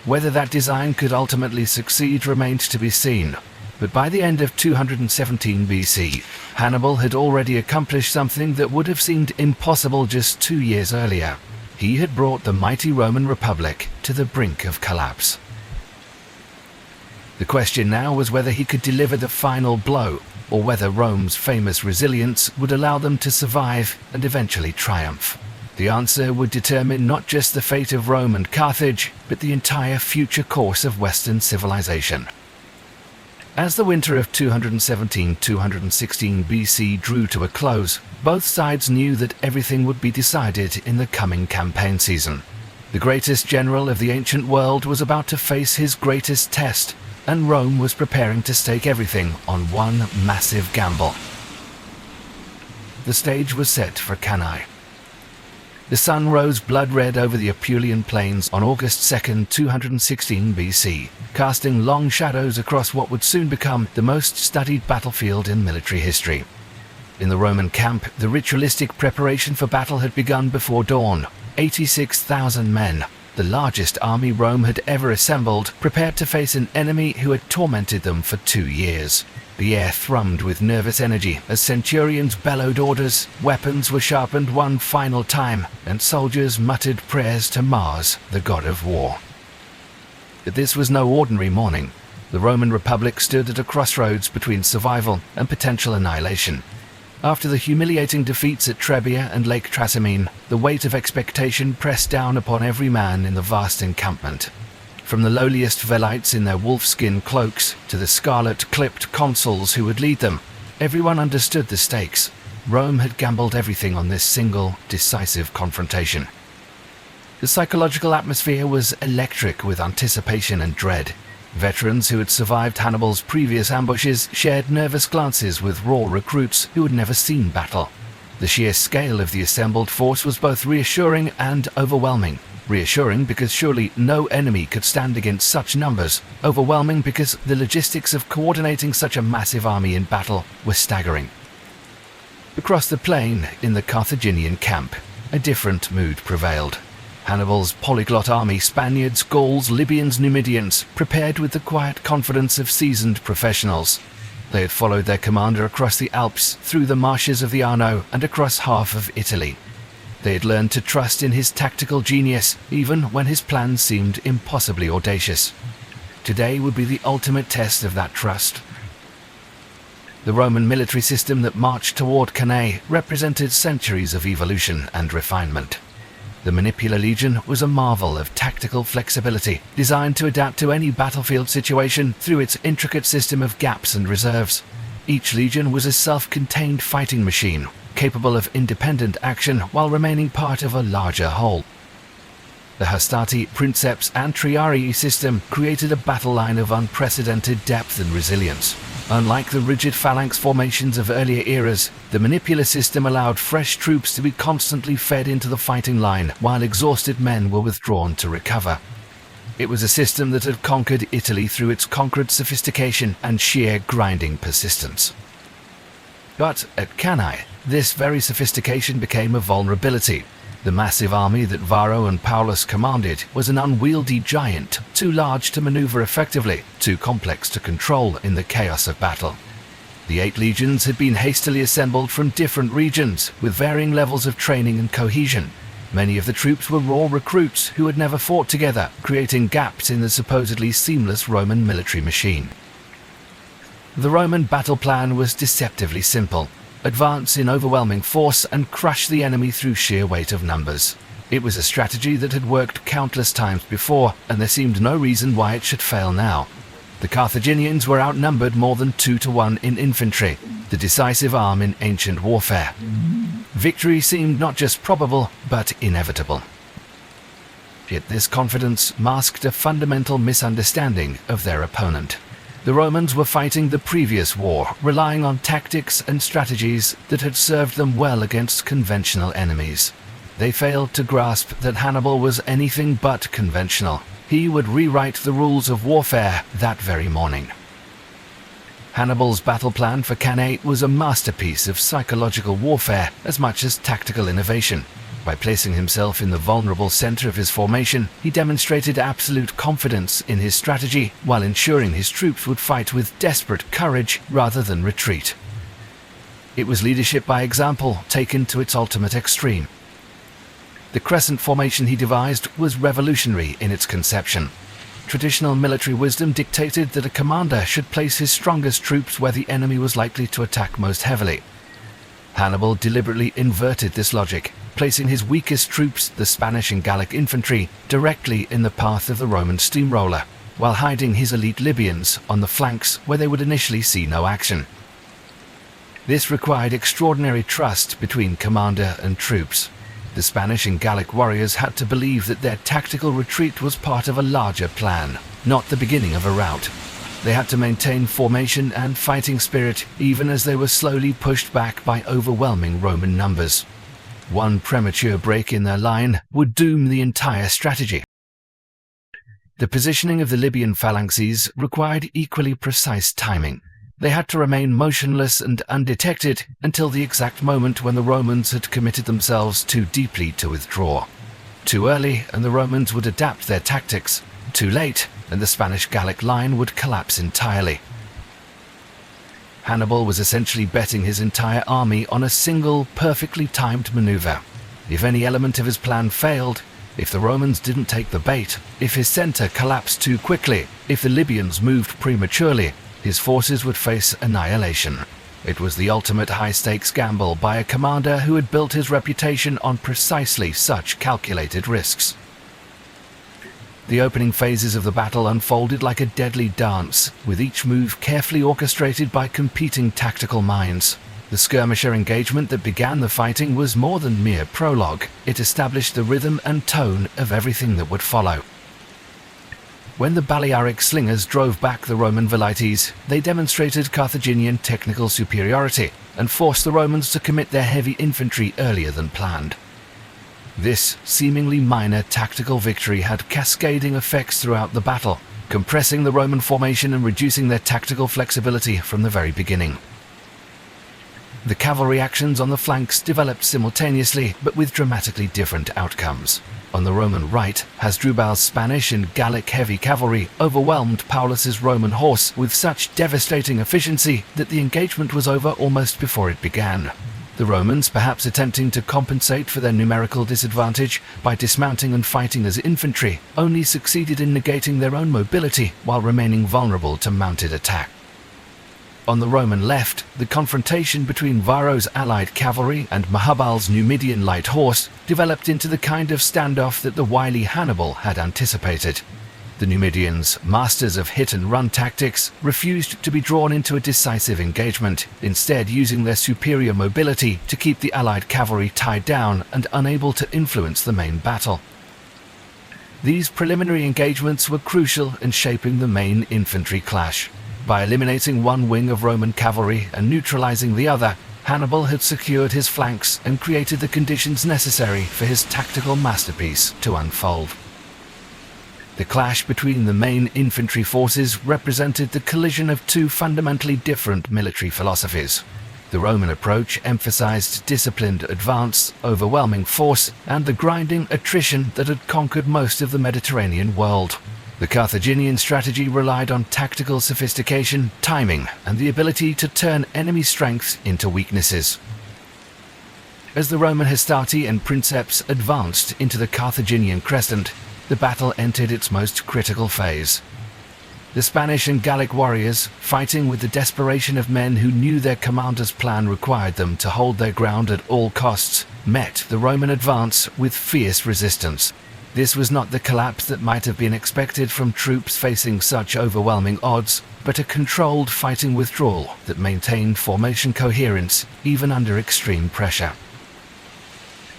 Whether that design could ultimately succeed remained to be seen, but by the end of 217 BC, Hannibal had already accomplished something that would have seemed impossible just 2 years earlier. He had brought the mighty Roman Republic to the brink of collapse. The question now was whether he could deliver the final blow, or whether Rome's famous resilience would allow them to survive and eventually triumph. The answer would determine not just the fate of Rome and Carthage, but the entire future course of Western civilization. As the winter of 217-216 BC drew to a close, both sides knew that everything would be decided in the coming campaign season. The greatest general of the ancient world was about to face his greatest test, and Rome was preparing to stake everything on one massive gamble. The stage was set for Cannae. The sun rose blood-red over the Apulian plains on August 2nd, 216 BC, casting long shadows across what would soon become the most studied battlefield in military history. In the Roman camp, the ritualistic preparation for battle had begun before dawn. 86,000 men, the largest army Rome had ever assembled, prepared to face an enemy who had tormented them for 2 years. The air thrummed with nervous energy as centurions bellowed orders, weapons were sharpened one final time, and soldiers muttered prayers to Mars, the god of war. But this was no ordinary morning. The Roman Republic stood at a crossroads between survival and potential annihilation. After the humiliating defeats at Trebia and Lake Trasimene, the weight of expectation pressed down upon every man in the vast encampment. From the lowliest velites in their wolfskin cloaks to the scarlet-clipped consuls who would lead them, everyone understood the stakes. Rome had gambled everything on this single, decisive confrontation. The psychological atmosphere was electric with anticipation and dread. Veterans who had survived Hannibal's previous ambushes shared nervous glances with raw recruits who had never seen battle. The sheer scale of the assembled force was both reassuring and overwhelming. Reassuring because surely no enemy could stand against such numbers. Overwhelming because the logistics of coordinating such a massive army in battle were staggering. Across the plain, in the Carthaginian camp, a different mood prevailed. Hannibal's polyglot army, Spaniards, Gauls, Libyans, Numidians, prepared with the quiet confidence of seasoned professionals. They had followed their commander across the Alps, through the marshes of the Arno, and across half of Italy. They had learned to trust in his tactical genius, even when his plans seemed impossibly audacious. Today would be the ultimate test of that trust. The Roman military system that marched toward Cannae represented centuries of evolution and refinement. The Manipular Legion was a marvel of tactical flexibility, designed to adapt to any battlefield situation through its intricate system of gaps and reserves. Each legion was a self-contained fighting machine, capable of independent action while remaining part of a larger whole. The Hastati, Princeps, and Triarii system created a battle line of unprecedented depth and resilience. Unlike the rigid phalanx formations of earlier eras, the Manipular system allowed fresh troops to be constantly fed into the fighting line while exhausted men were withdrawn to recover. It was a system that had conquered Italy through its conquered sophistication and sheer grinding persistence. But at Cannae, this very sophistication became a vulnerability. The massive army that Varro and Paulus commanded was an unwieldy giant, too large to maneuver effectively, too complex to control in the chaos of battle. The 8 legions had been hastily assembled from different regions, with varying levels of training and cohesion. Many of the troops were raw recruits who had never fought together, creating gaps in the supposedly seamless Roman military machine. The Roman battle plan was deceptively simple. Advance in overwhelming force and crush the enemy through sheer weight of numbers. It was a strategy that had worked countless times before, and there seemed no reason why it should fail now. The Carthaginians were outnumbered more than 2-to-1 in infantry, the decisive arm in ancient warfare. Victory seemed not just probable, but inevitable. Yet this confidence masked a fundamental misunderstanding of their opponent. The Romans were fighting the previous war, relying on tactics and strategies that had served them well against conventional enemies. They failed to grasp that Hannibal was anything but conventional. He would rewrite the rules of warfare that very morning. Hannibal's battle plan for Cannae was a masterpiece of psychological warfare as much as tactical innovation. By placing himself in the vulnerable center of his formation, he demonstrated absolute confidence in his strategy while ensuring his troops would fight with desperate courage rather than retreat. It was leadership by example taken to its ultimate extreme. The crescent formation he devised was revolutionary in its conception. Traditional military wisdom dictated that a commander should place his strongest troops where the enemy was likely to attack most heavily. Hannibal deliberately inverted this logic, placing his weakest troops, the Spanish and Gallic infantry, directly in the path of the Roman steamroller, while hiding his elite Libyans on the flanks where they would initially see no action. This required extraordinary trust between commander and troops. The Spanish and Gallic warriors had to believe that their tactical retreat was part of a larger plan, not the beginning of a rout. They had to maintain formation and fighting spirit even as they were slowly pushed back by overwhelming Roman numbers. One premature break in their line would doom the entire strategy. The positioning of the Libyan phalanxes required equally precise timing. They had to remain motionless and undetected until the exact moment when the Romans had committed themselves too deeply to withdraw. Too early, and the Romans would adapt their tactics. Too late, and the Spanish Gallic line would collapse entirely. Hannibal was essentially betting his entire army on a single, perfectly timed maneuver. If any element of his plan failed, if the Romans didn't take the bait, if his center collapsed too quickly, if the Libyans moved prematurely, his forces would face annihilation. It was the ultimate high-stakes gamble by a commander who had built his reputation on precisely such calculated risks. The opening phases of the battle unfolded like a deadly dance, with each move carefully orchestrated by competing tactical minds. The skirmisher engagement that began the fighting was more than mere prologue. It established the rhythm and tone of everything that would follow. When the Balearic slingers drove back the Roman velites, they demonstrated Carthaginian technical superiority and forced the Romans to commit their heavy infantry earlier than planned. This seemingly minor tactical victory had cascading effects throughout the battle, compressing the Roman formation and reducing their tactical flexibility from the very beginning. The cavalry actions on the flanks developed simultaneously, but with dramatically different outcomes. On the Roman right, Hasdrubal's Spanish and Gallic heavy cavalry overwhelmed Paulus's Roman horse with such devastating efficiency that the engagement was over almost before it began. The Romans, perhaps attempting to compensate for their numerical disadvantage by dismounting and fighting as infantry, only succeeded in negating their own mobility while remaining vulnerable to mounted attack. On the Roman left, the confrontation between Varro's allied cavalry and Mahabal's Numidian light horse developed into the kind of standoff that the wily Hannibal had anticipated. The Numidians, masters of hit-and-run tactics, refused to be drawn into a decisive engagement, instead using their superior mobility to keep the allied cavalry tied down and unable to influence the main battle. These preliminary engagements were crucial in shaping the main infantry clash. By eliminating one wing of Roman cavalry and neutralizing the other, Hannibal had secured his flanks and created the conditions necessary for his tactical masterpiece to unfold. The clash between the main infantry forces represented the collision of two fundamentally different military philosophies. The Roman approach emphasized disciplined advance, overwhelming force, and the grinding attrition that had conquered most of the Mediterranean world. The Carthaginian strategy relied on tactical sophistication, timing, and the ability to turn enemy strengths into weaknesses. As the Roman hastati and princeps advanced into the Carthaginian crescent, the battle entered its most critical phase. The Spanish and Gallic warriors, fighting with the desperation of men who knew their commander's plan required them to hold their ground at all costs, met the Roman advance with fierce resistance. This was not the collapse that might have been expected from troops facing such overwhelming odds, but a controlled fighting withdrawal that maintained formation coherence even under extreme pressure.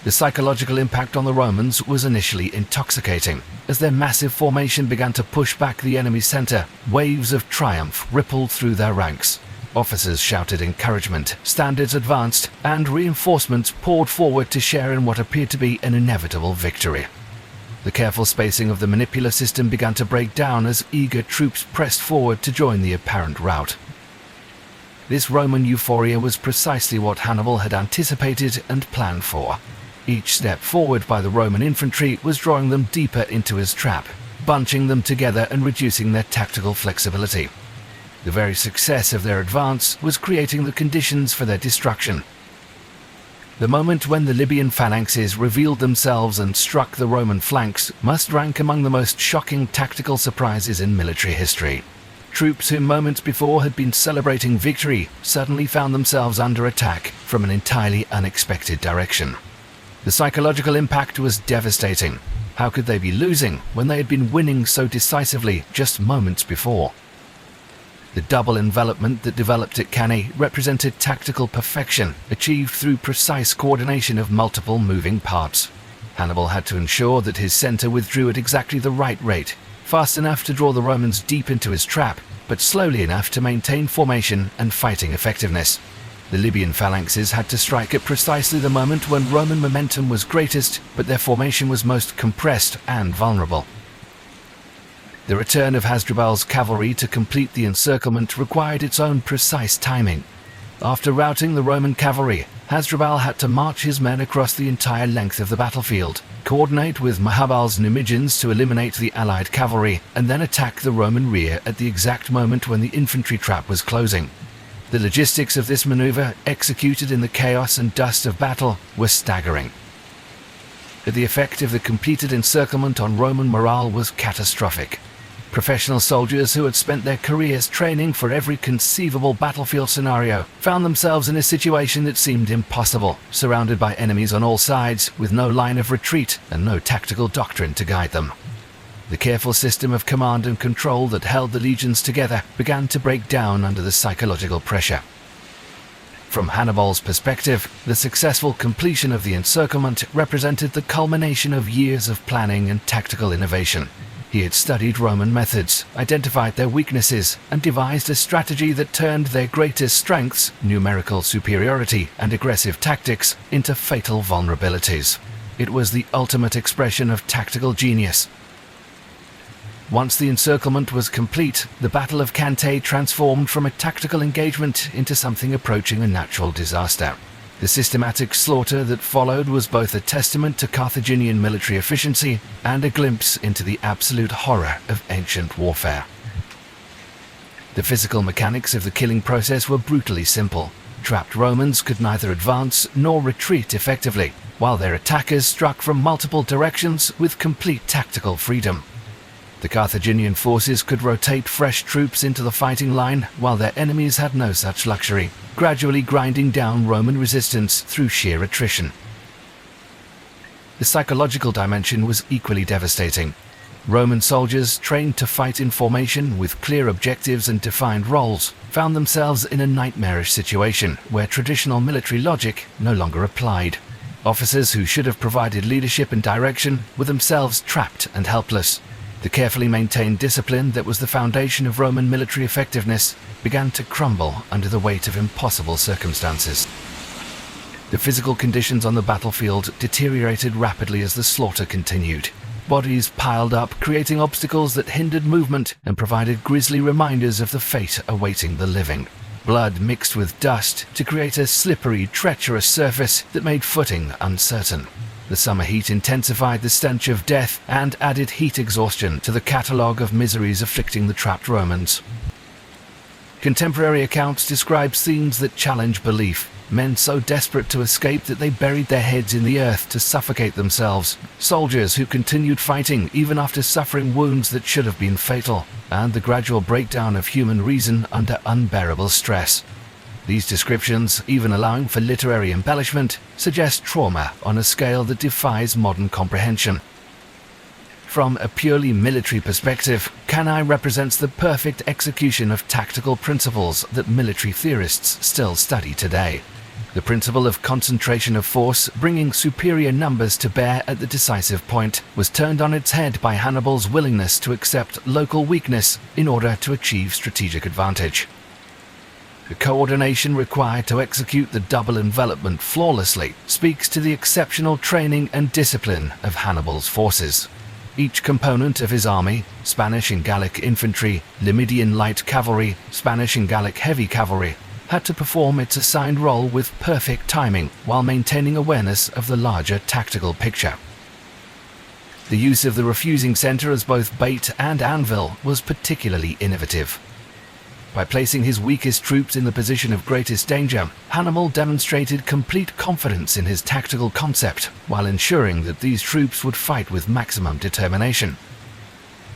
The psychological impact on the Romans was initially intoxicating. As their massive formation began to push back the enemy's center, waves of triumph rippled through their ranks. Officers shouted encouragement, standards advanced, and reinforcements poured forward to share in what appeared to be an inevitable victory. The careful spacing of the manipular system began to break down as eager troops pressed forward to join the apparent rout. This Roman euphoria was precisely what Hannibal had anticipated and planned for. Each step forward by the Roman infantry was drawing them deeper into his trap, bunching them together and reducing their tactical flexibility. The very success of their advance was creating the conditions for their destruction. The moment when the Libyan phalanxes revealed themselves and struck the Roman flanks must rank among the most shocking tactical surprises in military history. Troops who moments before had been celebrating victory suddenly found themselves under attack from an entirely unexpected direction. The psychological impact was devastating. How could they be losing when they had been winning so decisively just moments before? The double envelopment that developed at Cannae represented tactical perfection, achieved through precise coordination of multiple moving parts. Hannibal had to ensure that his center withdrew at exactly the right rate, fast enough to draw the Romans deep into his trap, but slowly enough to maintain formation and fighting effectiveness. The Libyan phalanxes had to strike at precisely the moment when Roman momentum was greatest, but their formation was most compressed and vulnerable. The return of Hasdrubal's cavalry to complete the encirclement required its own precise timing. After routing the Roman cavalry, Hasdrubal had to march his men across the entire length of the battlefield, coordinate with Mahabal's Numidians to eliminate the allied cavalry, and then attack the Roman rear at the exact moment when the infantry trap was closing. The logistics of this maneuver, executed in the chaos and dust of battle, were staggering. But the effect of the completed encirclement on Roman morale was catastrophic. Professional soldiers who had spent their careers training for every conceivable battlefield scenario found themselves in a situation that seemed impossible, surrounded by enemies on all sides, with no line of retreat and no tactical doctrine to guide them. The careful system of command and control that held the legions together began to break down under the psychological pressure. From Hannibal's perspective, the successful completion of the encirclement represented the culmination of years of planning and tactical innovation. He had studied Roman methods, identified their weaknesses, and devised a strategy that turned their greatest strengths, numerical superiority and aggressive tactics, into fatal vulnerabilities. It was the ultimate expression of tactical genius. Once the encirclement was complete, the Battle of Cannae transformed from a tactical engagement into something approaching a natural disaster. The systematic slaughter that followed was both a testament to Carthaginian military efficiency and a glimpse into the absolute horror of ancient warfare. The physical mechanics of the killing process were brutally simple. Trapped Romans could neither advance nor retreat effectively, while their attackers struck from multiple directions with complete tactical freedom. The Carthaginian forces could rotate fresh troops into the fighting line, while their enemies had no such luxury, gradually grinding down Roman resistance through sheer attrition. The psychological dimension was equally devastating. Roman soldiers, trained to fight in formation with clear objectives and defined roles, found themselves in a nightmarish situation where traditional military logic no longer applied. Officers who should have provided leadership and direction were themselves trapped and helpless. The carefully maintained discipline that was the foundation of Roman military effectiveness began to crumble under the weight of impossible circumstances. The physical conditions on the battlefield deteriorated rapidly as the slaughter continued. Bodies piled up, creating obstacles that hindered movement and provided grisly reminders of the fate awaiting the living. Blood mixed with dust to create a slippery, treacherous surface that made footing uncertain. The summer heat intensified the stench of death and added heat exhaustion to the catalogue of miseries afflicting the trapped Romans. Contemporary accounts describe scenes that challenge belief. Men so desperate to escape that they buried their heads in the earth to suffocate themselves. Soldiers who continued fighting even after suffering wounds that should have been fatal. And the gradual breakdown of human reason under unbearable stress. These descriptions, even allowing for literary embellishment, suggest trauma on a scale that defies modern comprehension. From a purely military perspective, Cannae represents the perfect execution of tactical principles that military theorists still study today. The principle of concentration of force, bringing superior numbers to bear at the decisive point, was turned on its head by Hannibal's willingness to accept local weakness in order to achieve strategic advantage. The coordination required to execute the double envelopment flawlessly speaks to the exceptional training and discipline of Hannibal's forces. Each component of his army, Spanish and Gallic infantry, Numidian light cavalry, Spanish and Gallic heavy cavalry, had to perform its assigned role with perfect timing while maintaining awareness of the larger tactical picture. The use of the refusing center as both bait and anvil was particularly innovative. By placing his weakest troops in the position of greatest danger, Hannibal demonstrated complete confidence in his tactical concept while ensuring that these troops would fight with maximum determination.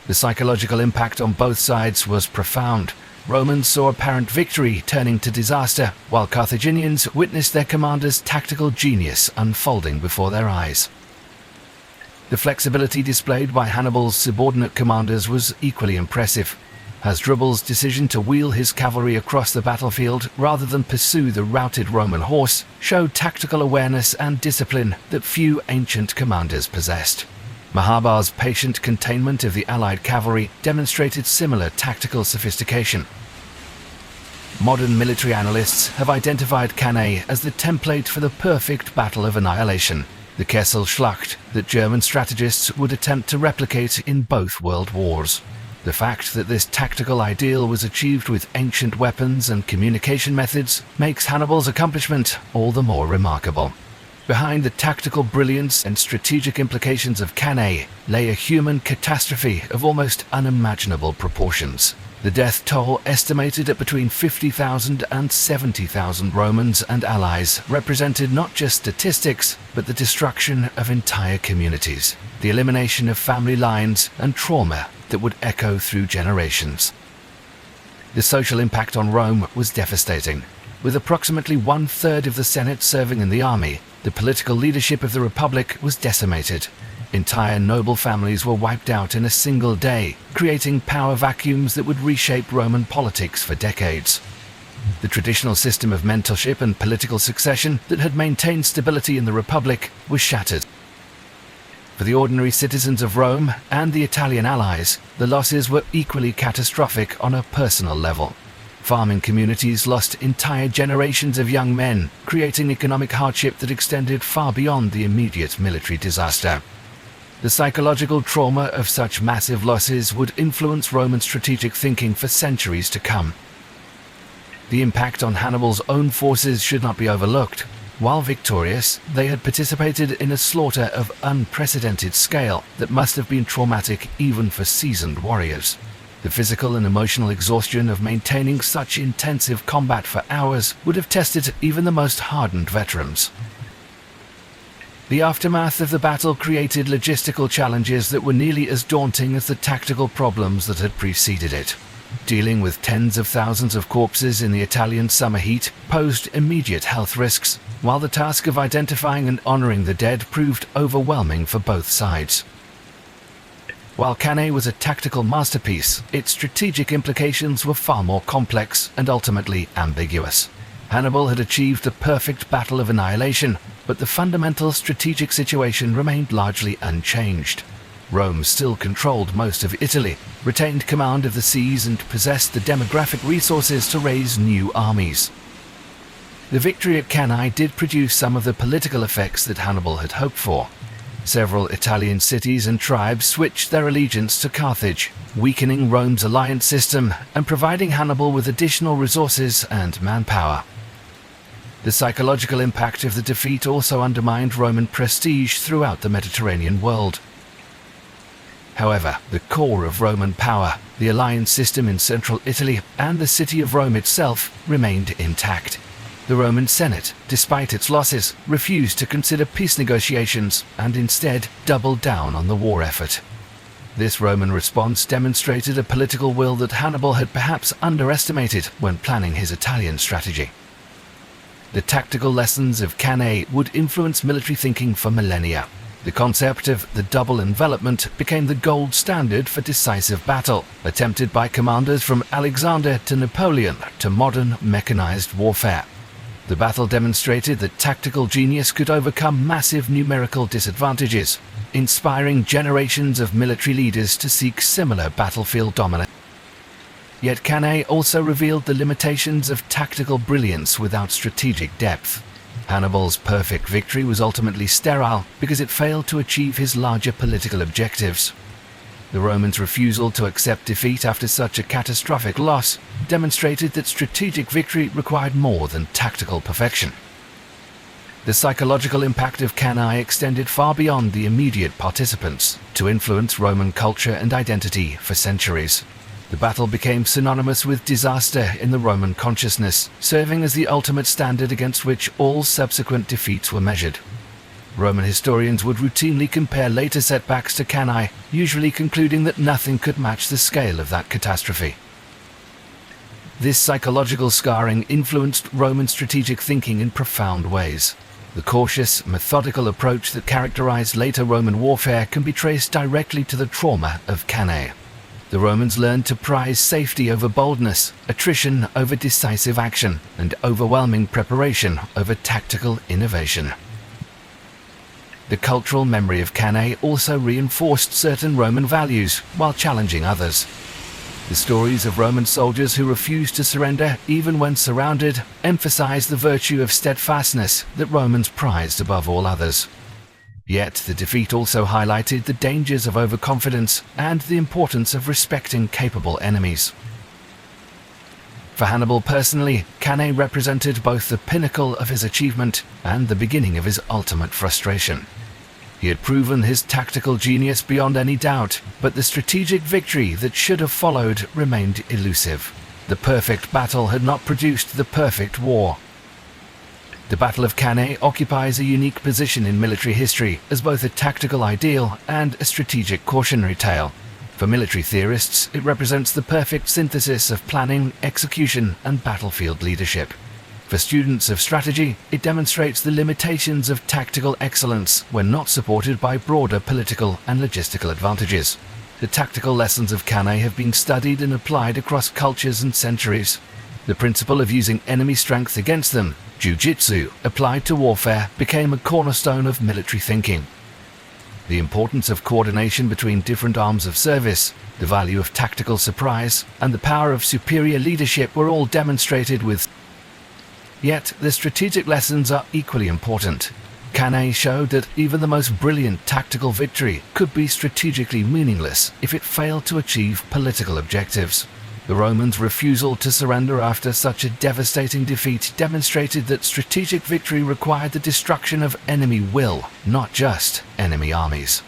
The psychological impact on both sides was profound. Romans saw apparent victory turning to disaster, while Carthaginians witnessed their commander's tactical genius unfolding before their eyes. The flexibility displayed by Hannibal's subordinate commanders was equally impressive. Hasdrubal's decision to wheel his cavalry across the battlefield rather than pursue the routed Roman horse showed tactical awareness and discipline that few ancient commanders possessed. Mahabal's patient containment of the allied cavalry demonstrated similar tactical sophistication. Modern military analysts have identified Cannae as the template for the perfect battle of annihilation, the Kesselschlacht that German strategists would attempt to replicate in both world wars. The fact that this tactical ideal was achieved with ancient weapons and communication methods makes Hannibal's accomplishment all the more remarkable. Behind the tactical brilliance and strategic implications of Cannae lay a human catastrophe of almost unimaginable proportions. The death toll, estimated at between 50,000 and 70,000 Romans and allies, represented not just statistics, but the destruction of entire communities, the elimination of family lines, and trauma that would echo through generations. The social impact on Rome was devastating. With approximately one-third of the Senate serving in the army, the political leadership of the Republic was decimated. Entire noble families were wiped out in a single day, creating power vacuums that would reshape Roman politics for decades. The traditional system of mentorship and political succession that had maintained stability in the Republic was shattered. For the ordinary citizens of Rome and the Italian allies, the losses were equally catastrophic on a personal level. Farming communities lost entire generations of young men, creating economic hardship that extended far beyond the immediate military disaster. The psychological trauma of such massive losses would influence Roman strategic thinking for centuries to come. The impact on Hannibal's own forces should not be overlooked. While victorious, they had participated in a slaughter of unprecedented scale that must have been traumatic even for seasoned warriors. The physical and emotional exhaustion of maintaining such intensive combat for hours would have tested even the most hardened veterans. The aftermath of the battle created logistical challenges that were nearly as daunting as the tactical problems that had preceded it. Dealing with tens of thousands of corpses in the Italian summer heat posed immediate health risks, while the task of identifying and honoring the dead proved overwhelming for both sides. While Cannae was a tactical masterpiece, its strategic implications were far more complex and ultimately ambiguous. Hannibal had achieved the perfect battle of annihilation, but the fundamental strategic situation remained largely unchanged. Rome still controlled most of Italy, retained command of the seas, and possessed the demographic resources to raise new armies. The victory at Cannae did produce some of the political effects that Hannibal had hoped for. Several Italian cities and tribes switched their allegiance to Carthage, weakening Rome's alliance system and providing Hannibal with additional resources and manpower. The psychological impact of the defeat also undermined Roman prestige throughout the Mediterranean world. However, the core of Roman power, the alliance system in central Italy, and the city of Rome itself remained intact. The Roman Senate, despite its losses, refused to consider peace negotiations and instead doubled down on the war effort. This Roman response demonstrated a political will that Hannibal had perhaps underestimated when planning his Italian strategy. The tactical lessons of Cannae would influence military thinking for millennia. The concept of the double envelopment became the gold standard for decisive battle, attempted by commanders from Alexander to Napoleon to modern mechanized warfare. The battle demonstrated that tactical genius could overcome massive numerical disadvantages, inspiring generations of military leaders to seek similar battlefield dominance. Yet Cannae also revealed the limitations of tactical brilliance without strategic depth. Hannibal's perfect victory was ultimately sterile because it failed to achieve his larger political objectives. The Romans' refusal to accept defeat after such a catastrophic loss demonstrated that strategic victory required more than tactical perfection. The psychological impact of Cannae extended far beyond the immediate participants to influence Roman culture and identity for centuries. The battle became synonymous with disaster in the Roman consciousness, serving as the ultimate standard against which all subsequent defeats were measured. Roman historians would routinely compare later setbacks to Cannae, usually concluding that nothing could match the scale of that catastrophe. This psychological scarring influenced Roman strategic thinking in profound ways. The cautious, methodical approach that characterized later Roman warfare can be traced directly to the trauma of Cannae. The Romans learned to prize safety over boldness, attrition over decisive action, and overwhelming preparation over tactical innovation. The cultural memory of Cannae also reinforced certain Roman values while challenging others. The stories of Roman soldiers who refused to surrender even when surrounded emphasize the virtue of steadfastness that Romans prized above all others. Yet the defeat also highlighted the dangers of overconfidence and the importance of respecting capable enemies. For Hannibal personally, Cannae represented both the pinnacle of his achievement and the beginning of his ultimate frustration. He had proven his tactical genius beyond any doubt, but the strategic victory that should have followed remained elusive. The perfect battle had not produced the perfect war. The Battle of Cannae occupies a unique position in military history as both a tactical ideal and a strategic cautionary tale. For military theorists, it represents the perfect synthesis of planning, execution, and battlefield leadership. For students of strategy, it demonstrates the limitations of tactical excellence when not supported by broader political and logistical advantages. The tactical lessons of Cannae have been studied and applied across cultures and centuries. The principle of using enemy strength against them, jiu-jitsu, applied to warfare, became a cornerstone of military thinking. The importance of coordination between different arms of service, the value of tactical surprise, and the power of superior leadership were all demonstrated with. Yet, the strategic lessons are equally important. Cannae showed that even the most brilliant tactical victory could be strategically meaningless if it failed to achieve political objectives. The Romans' refusal to surrender after such a devastating defeat demonstrated that strategic victory required the destruction of enemy will, not just enemy armies.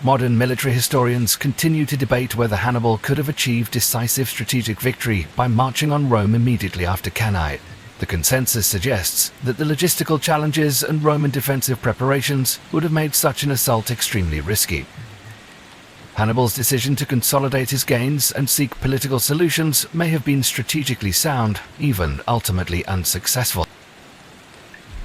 Modern military historians continue to debate whether Hannibal could have achieved decisive strategic victory by marching on Rome immediately after Cannae. The consensus suggests that the logistical challenges and Roman defensive preparations would have made such an assault extremely risky. Hannibal's decision to consolidate his gains and seek political solutions may have been strategically sound, even ultimately unsuccessful.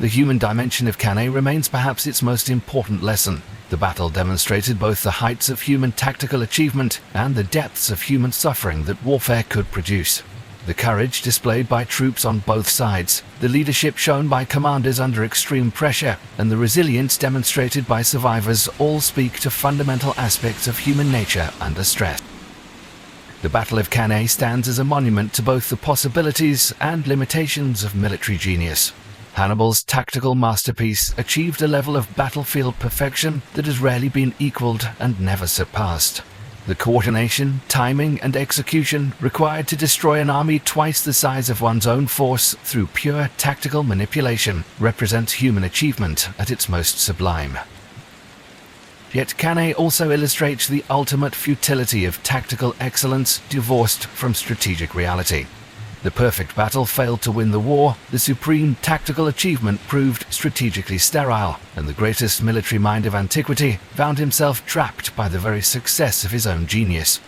The human dimension of Cannae remains perhaps its most important lesson. The battle demonstrated both the heights of human tactical achievement and the depths of human suffering that warfare could produce. The courage displayed by troops on both sides, the leadership shown by commanders under extreme pressure, and the resilience demonstrated by survivors all speak to fundamental aspects of human nature under stress. The Battle of Cannae stands as a monument to both the possibilities and limitations of military genius. Hannibal's tactical masterpiece achieved a level of battlefield perfection that has rarely been equaled and never surpassed. The coordination, timing, and execution required to destroy an army twice the size of one's own force through pure tactical manipulation represents human achievement at its most sublime. Yet Cannae also illustrates the ultimate futility of tactical excellence divorced from strategic reality. The perfect battle failed to win the war, the supreme tactical achievement proved strategically sterile, and the greatest military mind of antiquity found himself trapped by the very success of his own genius.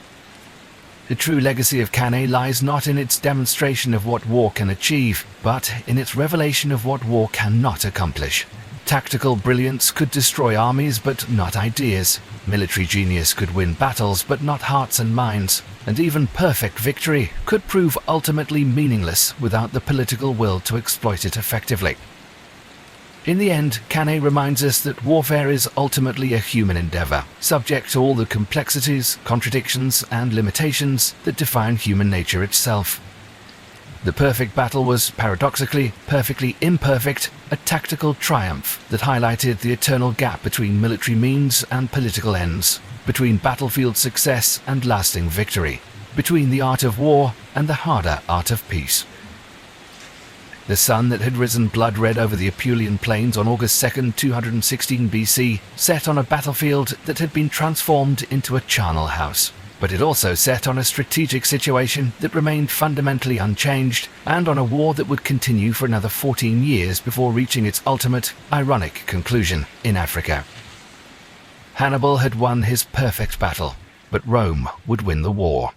The true legacy of Cannae lies not in its demonstration of what war can achieve, but in its revelation of what war cannot accomplish. Tactical brilliance could destroy armies, but not ideas. Military genius could win battles, but not hearts and minds. And even perfect victory could prove ultimately meaningless without the political will to exploit it effectively. In the end, Cannae reminds us that warfare is ultimately a human endeavor, subject to all the complexities, contradictions, and limitations that define human nature itself. The perfect battle was, paradoxically, perfectly imperfect, a tactical triumph that highlighted the eternal gap between military means and political ends, between battlefield success and lasting victory, between the art of war and the harder art of peace. The sun that had risen blood-red over the Apulian plains on August 2, 216 BC, set on a battlefield that had been transformed into a charnel house. But it also set on a strategic situation that remained fundamentally unchanged, and on a war that would continue for another 14 years before reaching its ultimate, ironic conclusion in Africa. Hannibal had won his perfect battle, but Rome would win the war.